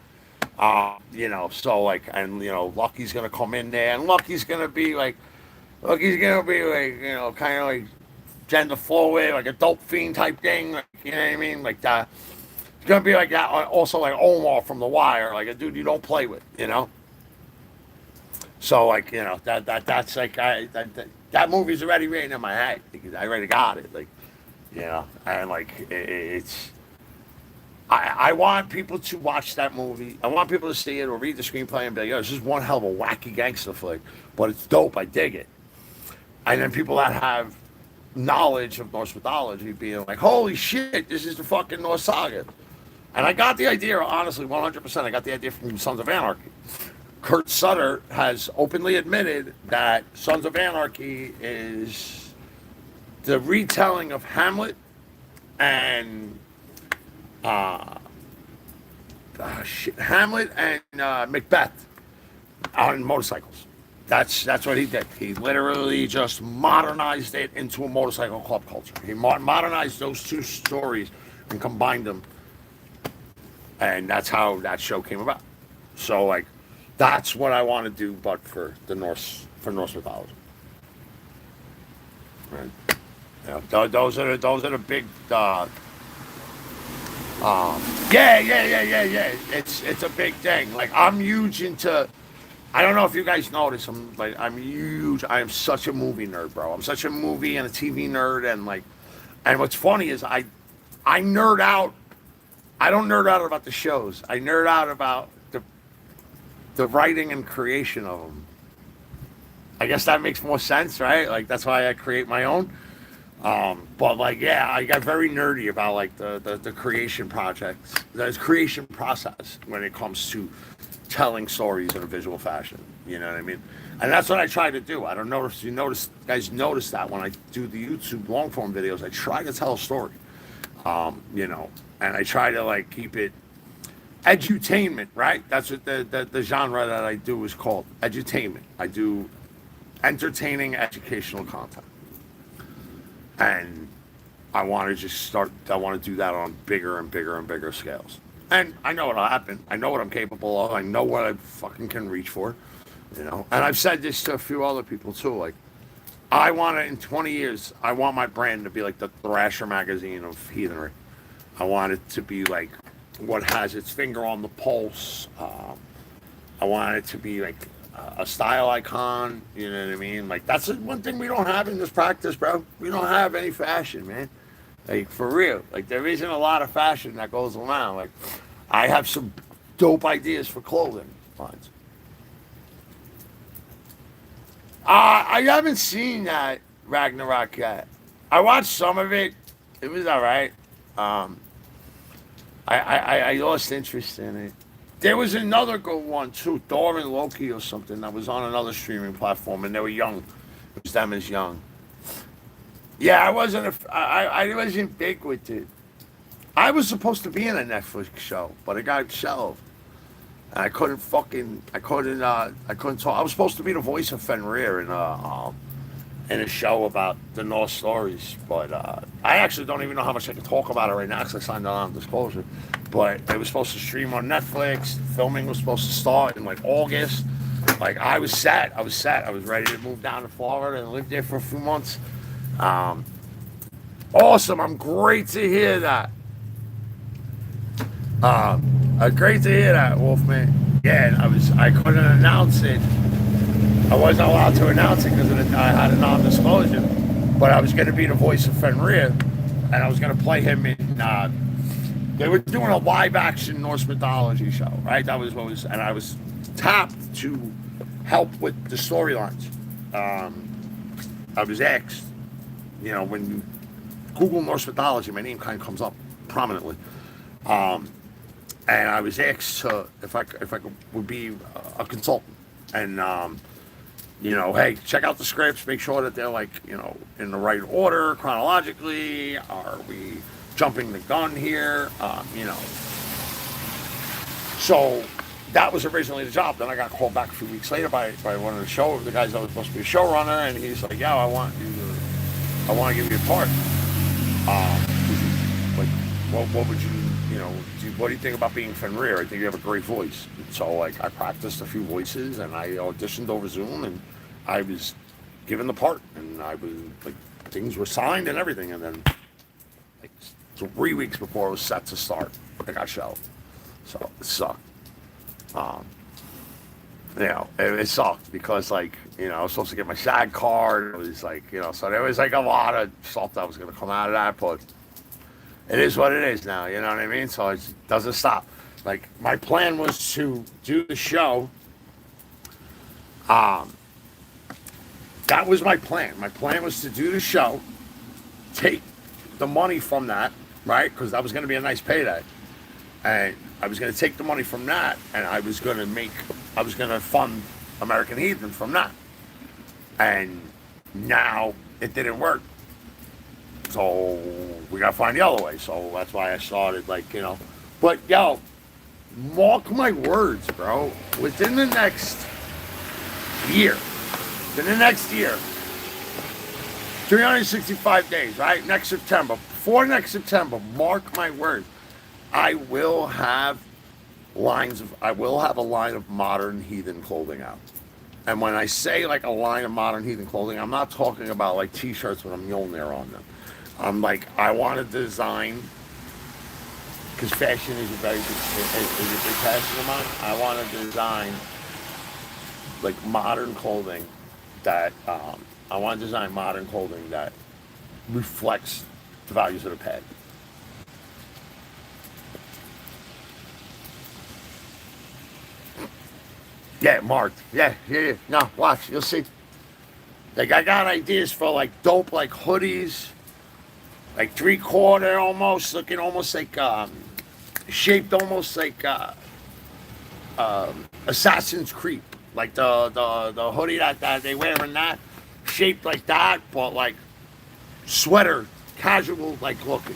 [SPEAKER 1] So like, and Lucky's gonna come in there, and Lucky's gonna be like, kind of like gender fluid, like a dope fiend type thing. Like, you know what I mean? Like that. It's gonna be like that. Also like Omar from The Wire, like a dude you don't play with, So like, that's like that movie's already written in my head because I already got it. Like, and like it's. I want people to watch that movie. I want people to see it or read the screenplay and be like, "Yo, this is one hell of a wacky gangster flick, but it's dope. I dig it." And then people that have knowledge of Norse mythology being like, "Holy shit, this is the fucking Norse saga." And I got the idea, honestly, 100%. I got the idea from Sons of Anarchy. Kurt Sutter has openly admitted that Sons of Anarchy is the retelling of Hamlet and Hamlet and Macbeth on motorcycles. That's what he did. He literally just modernized it into a motorcycle club culture. He modernized those two stories and combined them, and that's how that show came about. So like, that's what I want to do, but for Norse mythology. Right? Those are the big. Yeah. It's a big thing. Like I'm huge into. I don't know if you guys notice. I'm huge. I am such a movie nerd, bro. I'm such a movie and a TV nerd, and what's funny is I nerd out. I don't nerd out about the shows. I nerd out about the writing and creation of them. I guess that makes more sense, right? Like that's why I create my own. But like, yeah, I got very nerdy about like the creation projects, the creation process when it comes to telling stories in a visual fashion. You know what I mean? And that's what I try to do. I don't know if you guys notice that when I do the YouTube long form videos, I try to tell a story. And I try to like keep it edutainment, right? That's what the genre that I do is called, edutainment. I do entertaining educational content. And I want to do that on bigger and bigger and bigger scales. And I know what'll happen. I know what I'm capable of. I know what I fucking can reach for, And I've said this to a few other people too. Like, I want to, in 20 years, I want my brand to be like the Thrasher magazine of heathenry. I want it to be like what has its finger on the pulse. I want it to be like a style icon. You know what I mean? Like that's one thing we don't have in this practice, bro. We don't have any fashion, man. Like for real. Like there isn't a lot of fashion that goes around. Like I have some dope ideas for clothing lines. I haven't seen that Ragnarok yet. I watched some of it. It was all right. I lost interest in it. There was another good one too, Thor and Loki or something that was on another streaming platform, and they were young. It was them as young. Yeah, I wasn't big with it. I was supposed to be in a Netflix show, but it got shelved. And I couldn't talk. I was supposed to be the voice of Fenrir in a show about the Norse stories, but I actually don't even know how much I can talk about it right now because I signed a non-disclosure. But it was supposed to stream on Netflix. Filming was supposed to start in like August. Like I was set. I was ready to move down to Florida and live there for a few months. Awesome. I'm great to hear that. Great to hear that, Wolfman. Yeah, I couldn't announce it. I wasn't allowed to announce it because I had a non-disclosure. But I was going to be the voice of Fenrir, and I was going to play him in. They were doing a live-action Norse mythology show, right? That was and I was tapped to help with the storylines. I was asked, when you Google Norse mythology, my name kind of comes up prominently. And I was asked if I would be a consultant, and hey, check out the scripts, make sure that they're like in the right order chronologically. Are we jumping the gun here? So that was originally the job. Then I got called back a few weeks later by one of the guys that was supposed to be a showrunner, and he's like, "Yeah, I want to give you a part. Like, what would you?" What do you think about being Fenrir? I think you have a great voice. So, like, I practiced a few voices, and I auditioned over Zoom, and I was given the part, and I was, like, things were signed and everything, and then, like, 3 weeks before it was set to start, I got shelved. So, it sucked. it sucked because, like, I was supposed to get my SAG card. It was like, so there was like a lot of stuff that was going to come out of that, but it is what it is now, you know what I mean? So it doesn't stop. Like, my plan was to do the show. Um, that was my plan. My plan was to do the show, take the money from that, right? Because that was going to be a nice payday. And I was going to take the money from that, and I was going to fund American Heathen from that. And now it didn't work. So we got to find the other way. So that's why I started, like, But, yo, mark my words, bro. Within the next year, 365 days, right? Next September. Before next September, mark my words. I will have a line of modern heathen clothing out. And when I say like a line of modern heathen clothing, I'm not talking about like t-shirts with a Mjolnir on them. I'm like, I want to design, because fashion is a big passion of mine. I want to design like modern clothing that reflects the values of the past. Yeah, marked. Yeah. No, watch. You'll see. Like, I got ideas for, like, dope, like, hoodies. Like, three-quarter almost, looking almost like, shaped almost like, Assassin's Creed. Like, the hoodie that they wear in that. Shaped like that, but, like, sweater, casual, like, looking.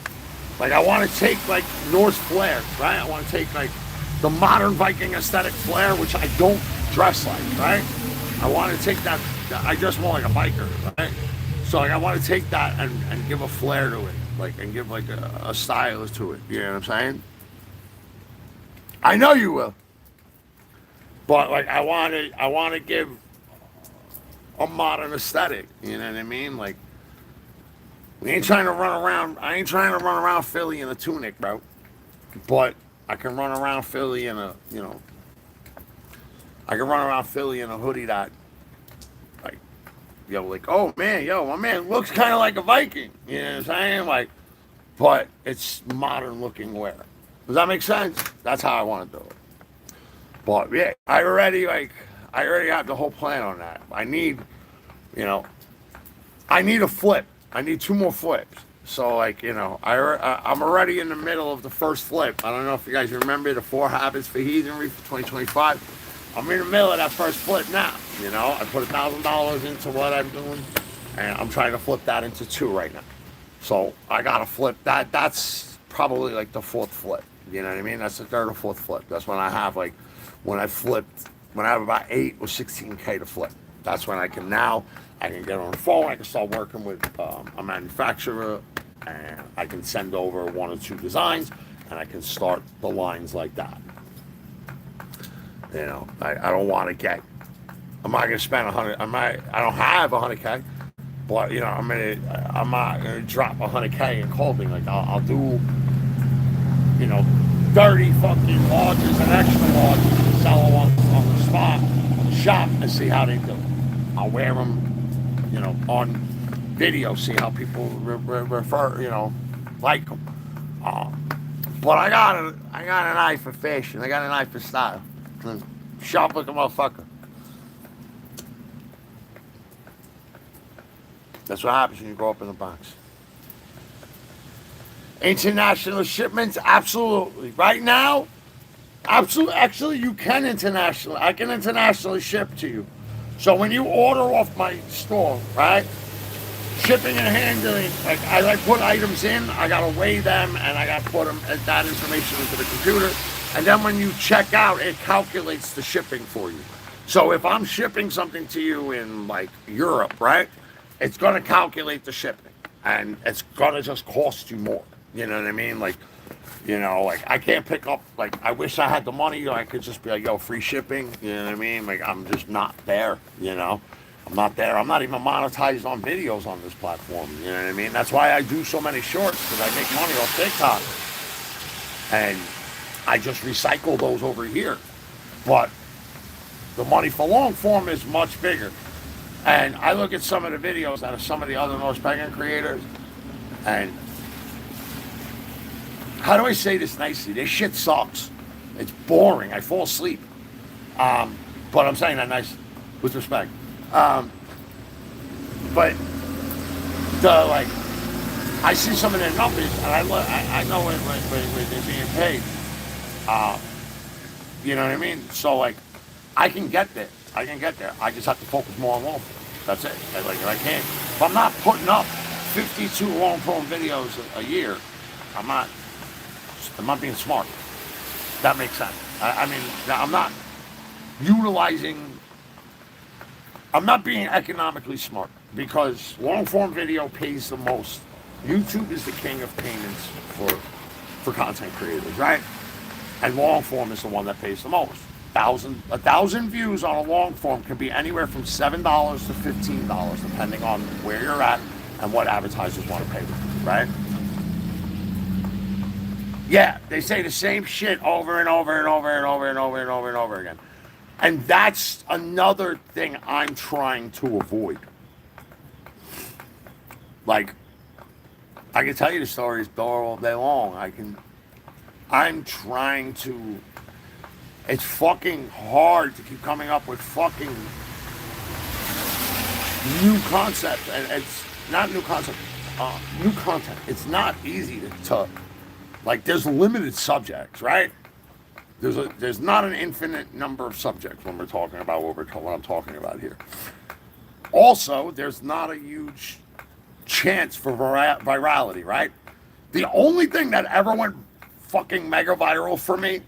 [SPEAKER 1] Like, I want to take, like, Norse flair, right? I want to take, like, the modern Viking aesthetic flair, which I don't dress like, right? I want to take that. I dress more like a biker, right? So like, I want to take that and give a flair to it, like, and give like a style to it. You know what I'm saying? I know you will, but like, I want to give a modern aesthetic. You know what I mean? Like, I ain't trying to run around Philly in a tunic, bro. But I can run around Philly in a hoodie that, like, like, oh man, my man looks kind of like a Viking. You know what I'm saying? Like, but it's modern looking wear. Does that make sense? That's how I want to do it. But yeah, I already have the whole plan on that. I need a flip. I need 2 more flips. So, like, I'm already in the middle of the first flip. I don't know if you guys remember the 4 Habits for Heathenry for 2025. I'm in the middle of that first flip now. I put $1,000 into what I'm doing, and I'm trying to flip that into 2 right now. So I got to flip that. That's probably like the 4th flip. You know what I mean? That's the 3rd or 4th flip. That's when I have, like, when I have about 8 or 16K to flip. That's when I can get on the phone. I can start working with a manufacturer, and I can send over 1 or 2 designs, and I can start the lines like that. I don't want to get. I'm not gonna spend 100. I don't have 100K, but I'm not gonna drop 100K in clothing. Like, I'll do 30 fucking larges and extra larges and sell them on the spot, on the shop, and see how they do. I'll wear them, on video, see how people refer, like them. But I got an eye for fashion. I got an eye for style. Sharp looking motherfucker. That's what happens when you grow up in the box. International shipments, absolutely. Right now, absolutely. Actually, you can internationally. I can internationally ship to you. So when you order off my store, right? Shipping and handling, like, I put items in, I gotta weigh them, and I gotta put that information into the computer. And then when you check out, it calculates the shipping for you. So if I'm shipping something to you in, like, Europe, right? It's gonna calculate the shipping, and it's gonna just cost you more. You know what I mean? Like, like, I can't pick up, like, I wish I had the money, I could just be like, yo, free shipping. You know what I mean? Like, I'm just not there. I'm not there. I'm not even monetized on videos on this platform. You know what I mean? That's why I do so many shorts, because I make money off TikTok. And I just recycle those over here. But The money for long form is much bigger. And I look at some of the videos out of some of the other Norse Pagan creators, and how do I say this nicely? This shit sucks. It's boring. I fall asleep. But I'm saying that nice, with respect. But like, I see some of their numbers, and I know when they're being paid. You know what I mean? So like, I can get there. I just have to focus more on long form. That's it. Like I can't. If I'm not putting up 52 long form videos a year, I'm not being smart. That makes sense. I mean, I'm not utilizing. I'm not being economically smart because long form video pays the most. YouTube is the king of payments for content creators, right? And long form is the one that pays the most. 1,000 views on a long form can be anywhere from $7 to $15, depending on where you're at and what advertisers want to pay you, right? Yeah, they say the same shit over and over and over and over and over and over and over again. And that's another thing I'm trying to avoid. Like, I can tell you the stories all day long. I'm trying to. It's fucking hard to keep coming up with fucking new concepts, and it's not new concept, new content. It's not easy to like. There's limited subjects, right? There's not an infinite number of subjects when we're talking about what I'm talking about here. Also, there's not a huge chance for virality, right? The only thing that ever went fucking mega viral for me,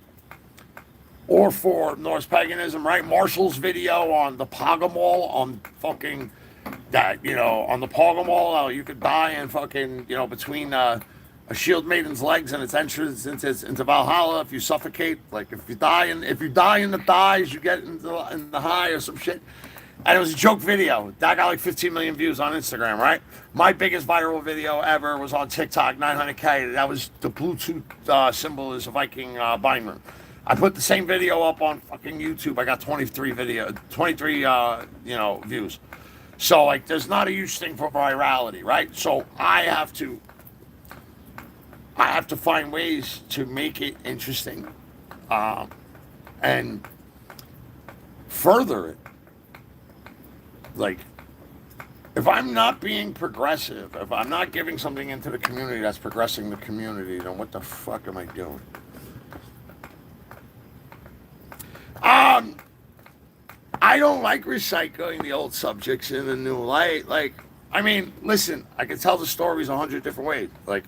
[SPEAKER 1] or for Norse Paganism, right? Marshall's video on the Poggamall, on fucking that, on the Poggamall, you could die in fucking, between a shield maiden's legs and its entrance into Valhalla. If you suffocate, like if you die in the thighs, you get in the high or some shit. And it was a joke video. That got like 15 million views on Instagram, right? My biggest viral video ever was on TikTok, 900K. That was the Bluetooth symbol is a Viking bind. I put the same video up on fucking YouTube. I got 23 views. So like, there's not a huge thing for virality, right? So I have to find ways to make it interesting, and further it. Like, if I'm not being progressive, if I'm not giving something into the community that's progressing the community, then what the fuck am I doing? I don't like recycling the old subjects in a new light. Like, I mean, listen, I can tell the stories 100 different ways. Like,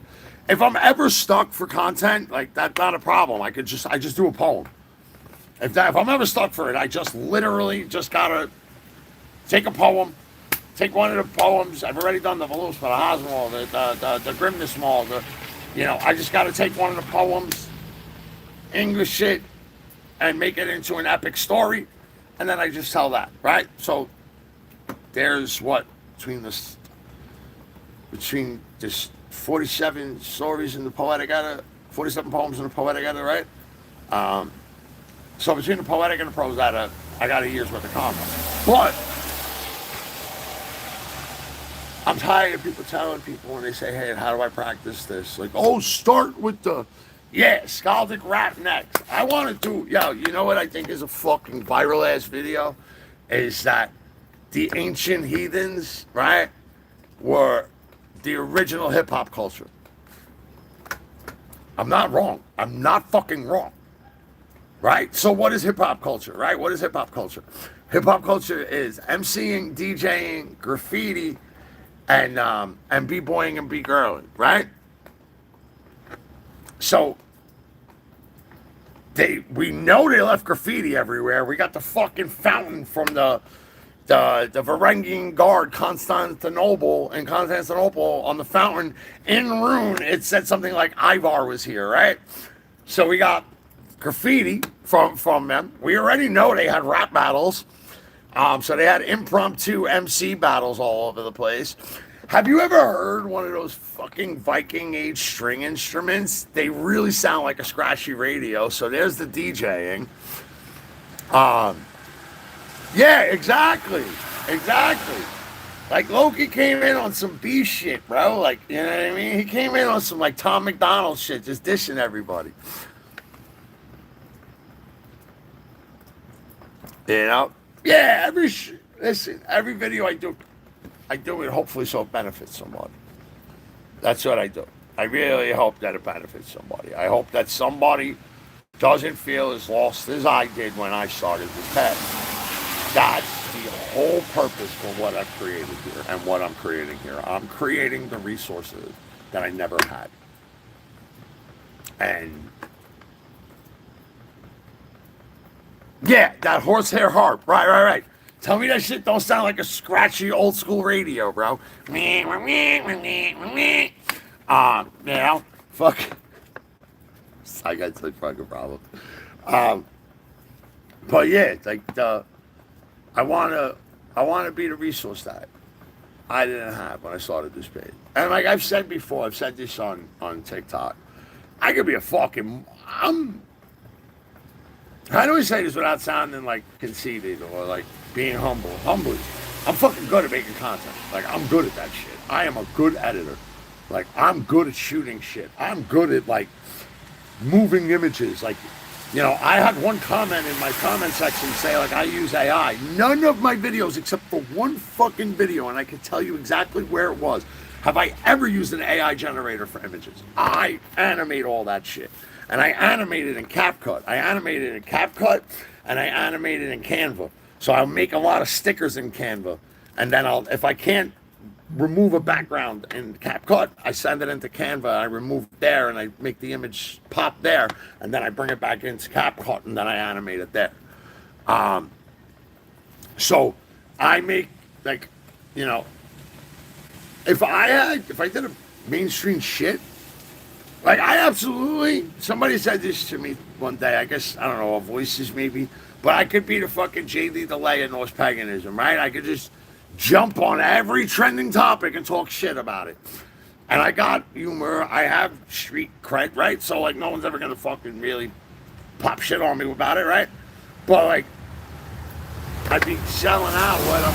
[SPEAKER 1] if I'm ever stuck for content, like, that's not a problem. I just do a poem. If I'm ever stuck for it, I just literally just gotta take a poem, take one of the poems. I've already done the Volus for the Hosmol, the Grimness Mall, I just gotta take one of the poems, English shit, and make it into an epic story, and then I just tell that, right? So there's between this 47 stories in the Poetic Edda, 47 poems in the Poetic Edda, right? So between the Poetic and the Prose Edda, I got a year's worth of content. But I'm tired of people telling people when they say, hey, how do I practice this? Like, start with the Skaldic rap next. I want to do, you know what I think is a fucking viral ass video? Is that the ancient heathens, right, were the original hip hop culture. I'm not wrong. I'm not fucking wrong. Right? So what is hip hop culture, right? What is hip hop culture? Hip hop culture is MCing, DJing, graffiti, and b-boying and b-girling, right? So we know they left graffiti everywhere. We got the fucking fountain from the Varangian guard Constantinople on the fountain in rune. It said something like Ivar was here, right? So we got graffiti from them. We already know they had rap battles. So they had impromptu MC battles all over the place. Have you ever heard one of those fucking Viking age string instruments? They really sound like a scratchy radio. So there's the DJing. Yeah, exactly. Exactly. Like Loki came in on some B shit, bro. Like, you know what I mean? He came in on some like Tom McDonald shit, just dishing everybody. You know? Yeah, listen, every video I do it hopefully so it benefits somebody. That's what I do. I really hope that it benefits somebody. I hope that somebody doesn't feel as lost as I did when I started this path. That's the whole purpose for what I've created here and what I'm creating here. I'm creating the resources that I never had. And yeah, that horsehair harp. Right, right, right. Tell me that shit don't sound like a scratchy old school radio, bro. You know, fuck. I got such fucking problems. Um, but yeah, it's like I wanna, I wanna be the resource that I didn't have when I started this page. And like I've said before, I've said this on TikTok. I could be a fucking. How do I say this without sounding like conceited or like being humble? Humbly, I'm fucking good at making content. Like I'm good at that shit. I am a good editor. Like I'm good at shooting shit. I'm good at like moving images. Like, you know, I had one comment in my comment section say like I use AI. None of my videos except for one fucking video, and I can tell you exactly where it was. Have I ever used an AI generator for images? I animate all that shit. And I animate it in CapCut. I animate it in CapCut and I animate it in Canva. So I'll make a lot of stickers in Canva. And then if I can't remove a background in CapCut, I send it into Canva, I remove it there, and I make the image pop there, and then I bring it back into CapCut, and then I animate it there. Um, so I make like, you know, if I did a mainstream shit, like I absolutely, somebody said this to me one day. I guess I don't know, voices maybe, but I could be the fucking JD delay in Norse Paganism, right? I could just jump on every trending topic and talk shit about it. And I got humor. I have street cred, right? So like no one's ever gonna fucking really pop shit on me about it, right? But like I'd be selling out what I'm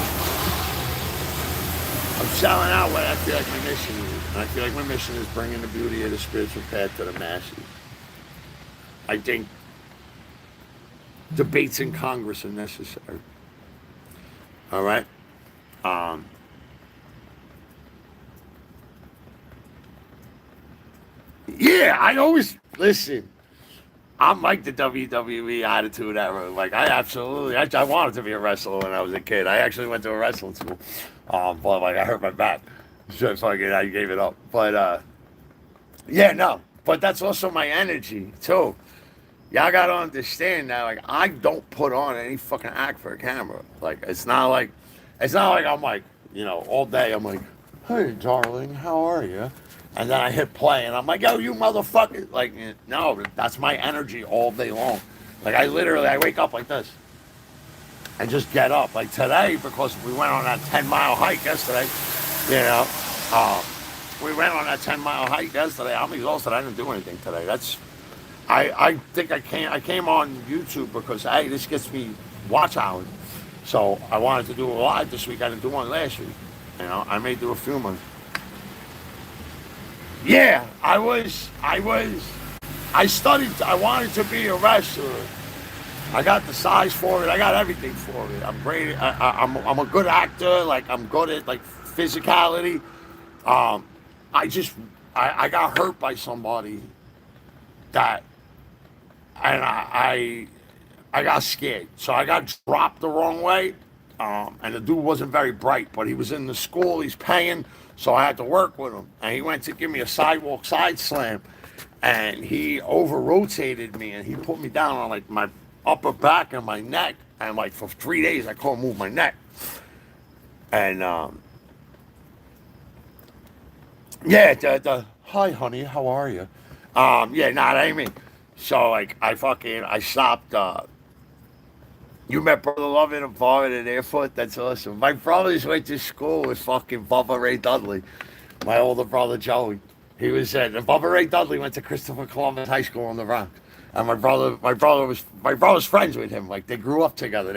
[SPEAKER 1] selling out what I feel like my mission is. And I feel like my mission is bringing the beauty of the spiritual path to the masses. I think debates in Congress are necessary. All right? Um, yeah, I always listen. I'm like the WWE attitude era. Like I wanted to be a wrestler when I was a kid. I actually went to a wrestling school, but like I hurt my back, so fucking I gave it up. But yeah, no. But that's also my energy too. Y'all gotta understand that. Like I don't put on any fucking act for a camera. Like it's not like I'm like, you know, all day I'm like, hey darling, how are you? And then I hit play and I'm like, yo, you motherfucker. Like, no, that's my energy all day long. Like I wake up like this and just get up. Like today, because we went on that 10-mile hike yesterday, you know, we went on that 10-mile hike yesterday. I'm exhausted. I didn't do anything today. I think I came on YouTube because, hey, this gets me watch hours. So I wanted to do a live this week. I didn't do one last week. You know, I may do a few months. Yeah, I studied, I wanted to be a wrestler. I got the size for it. I got everything for it. I'm great. I'm a good actor. Like, I'm good at, like, physicality. Um, I got hurt by somebody that, and I got scared. So I got dropped the wrong way. And the dude wasn't very bright, but he was in the school. He's paying. So I had to work with him. And he went to give me a sidewalk side slam. And he over rotated me and he put me down on like my upper back and my neck. And like for 3 days I couldn't move my neck. And yeah, hi honey, how are you? Yeah, nah, that ain't me. So like I stopped. You met Brother Love in a bar at an airport? That's awesome. My brothers went to school with fucking Bubba Ray Dudley. My older brother Joey. He was Bubba Ray Dudley went to Christopher Columbus High School on the Bronx. And my brother was friends with him. Like they grew up together.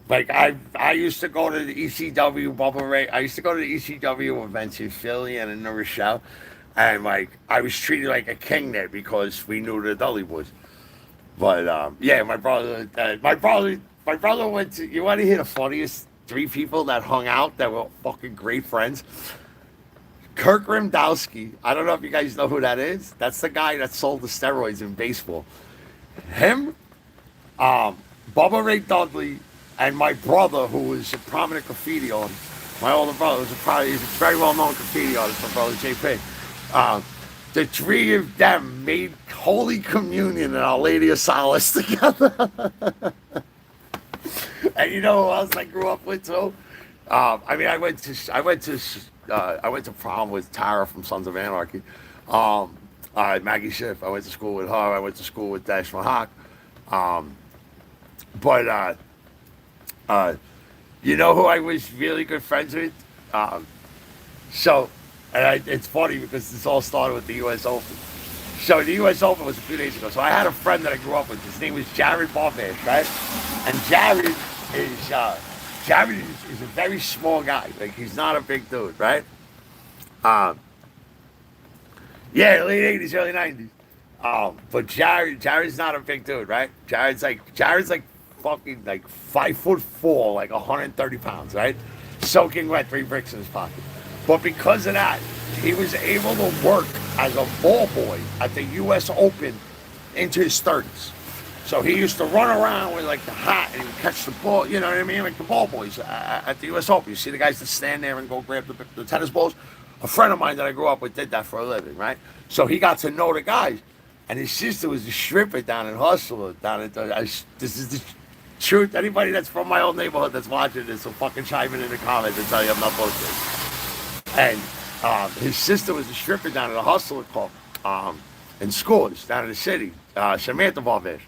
[SPEAKER 1] Like I used to go to the ECW Bubble Ray. I used to go to the ECW events in Philly and in New Rochelle, and like I was treated like a king there because we knew the Dudley boys. But yeah, my brother went to. You want to hear the funniest three people that hung out that were fucking great friends? Kirk Rimdowski. I don't know if you guys know who that is. That's the guy that sold the steroids in baseball. Him, Bubba Ray Dudley, and my brother, who was a prominent graffiti artist. My older brother he's a very well-known graffiti artist, my brother JP. The three of them made Holy Communion and Our Lady of Solace together. And you know who else I grew up with too? I mean, I went to prom with Tara from Sons of Anarchy. Maggie Schiff. I went to school with her. I went to school with Dash Mahak. But you know who I was really good friends with? It's funny because this all started with the U.S. Open. So the U.S. Open was a few days ago. So I had a friend that I grew up with. His name was Jared Barbash, right? And Jared is a very small guy. Like, he's not a big dude, right? Yeah, late 80s, early 90s. But Jared's not a big dude, right? Jared's like fucking like 5'4", like 130 pounds, right? Soaking wet, 3 bricks in his pocket. But because of that, he was able to work as a ball boy at the U.S. Open into his 30s. So he used to run around with like the hat and he would catch the ball, you know what I mean? Like the ball boys at the U.S. Open. You see the guys that stand there and go grab the tennis balls? A friend of mine that I grew up with did that for a living, right? So he got to know the guys. And his sister was a stripper down in Hustler. This is the truth. Anybody that's from my old neighborhood that's watching this will fucking chime in the comments and tell you I'm not bullshit. And his sister was a stripper down at a Hustler club in Scores down in the city, Samantha Barbash.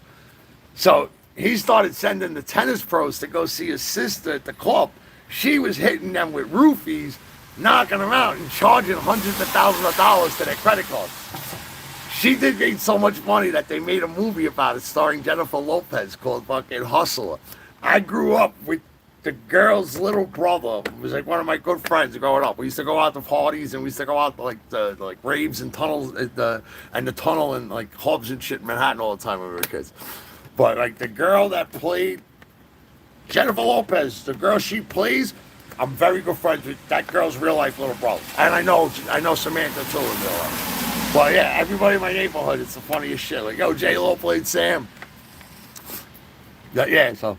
[SPEAKER 1] So he started sending the tennis pros to go see his sister at the club. She was hitting them with roofies, knocking them out, and charging hundreds of thousands of dollars to their credit cards. She did make so much money that they made a movie about it starring Jennifer Lopez called fucking Hustler. I grew up with the girl's little brother. It was like one of my good friends growing up. We used to go out to parties and we used to go out to like raves and tunnels and the tunnel and like clubs and shit in Manhattan all the time when we were kids. But like the girl that played Jennifer Lopez, the girl she plays, I'm very good friends with that girl's real life little brother. And I know Samantha too in real life. Well, yeah, everybody in my neighborhood, it's the funniest shit. Like, yo, J-Lo played Sam. Yeah, so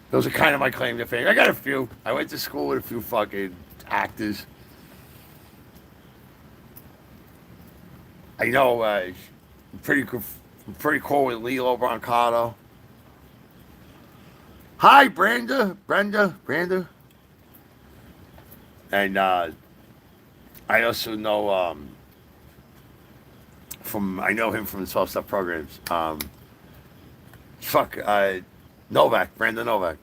[SPEAKER 1] those are kind of my claim to fame. I got a few. I went to school with a few fucking actors. I know pretty cool with Lilo Brancato. Hi, Brenda. And I also know I know him from the 12-step programs. Novak, Brandon Novak.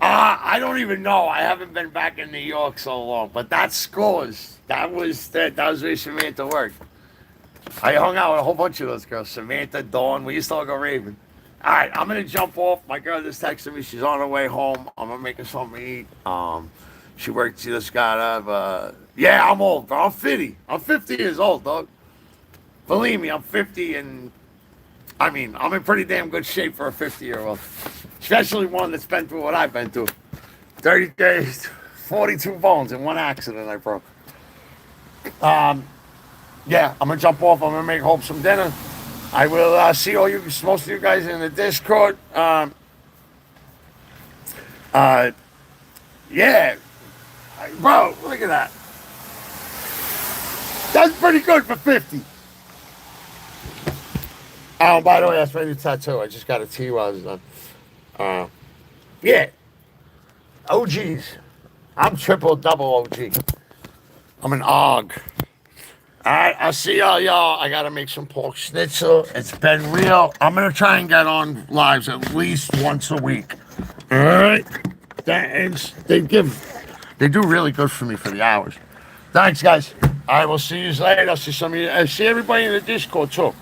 [SPEAKER 1] I don't even know. I haven't been back in New York so long, but that Scores. That was where Samantha worked. I hung out with a whole bunch of those girls. Samantha, Dawn. We used to all go raving. All right, I'm gonna jump off. My girl just texted me. She's on her way home. I'm gonna make her something to eat. She just got up. Yeah, I'm old, bro. I'm 50. I'm 50 years old, dog. Believe me, I'm 50, and I mean, I'm in pretty damn good shape for a 50-year-old. Especially one that's been through what I've been through. 30 days, 42 bones in one accident I broke. Yeah, I'm gonna jump off. I'm gonna make home some dinner. I will see most of you guys in the Discord. Yeah. Bro, look at that. That's pretty good for 50. Oh, by the way, that's my new tattoo. I just got a T while I was done. Yeah. OGs. I'm triple-double OG. I'm an OG. Alright, I'll see y'all. I gotta make some pork schnitzel. It's been real. I'm gonna try and get on lives at least once a week. Alright? They do really good for me for the hours. Thanks, guys. I will see you later. I'll see some of you. I see everybody in the Discord too.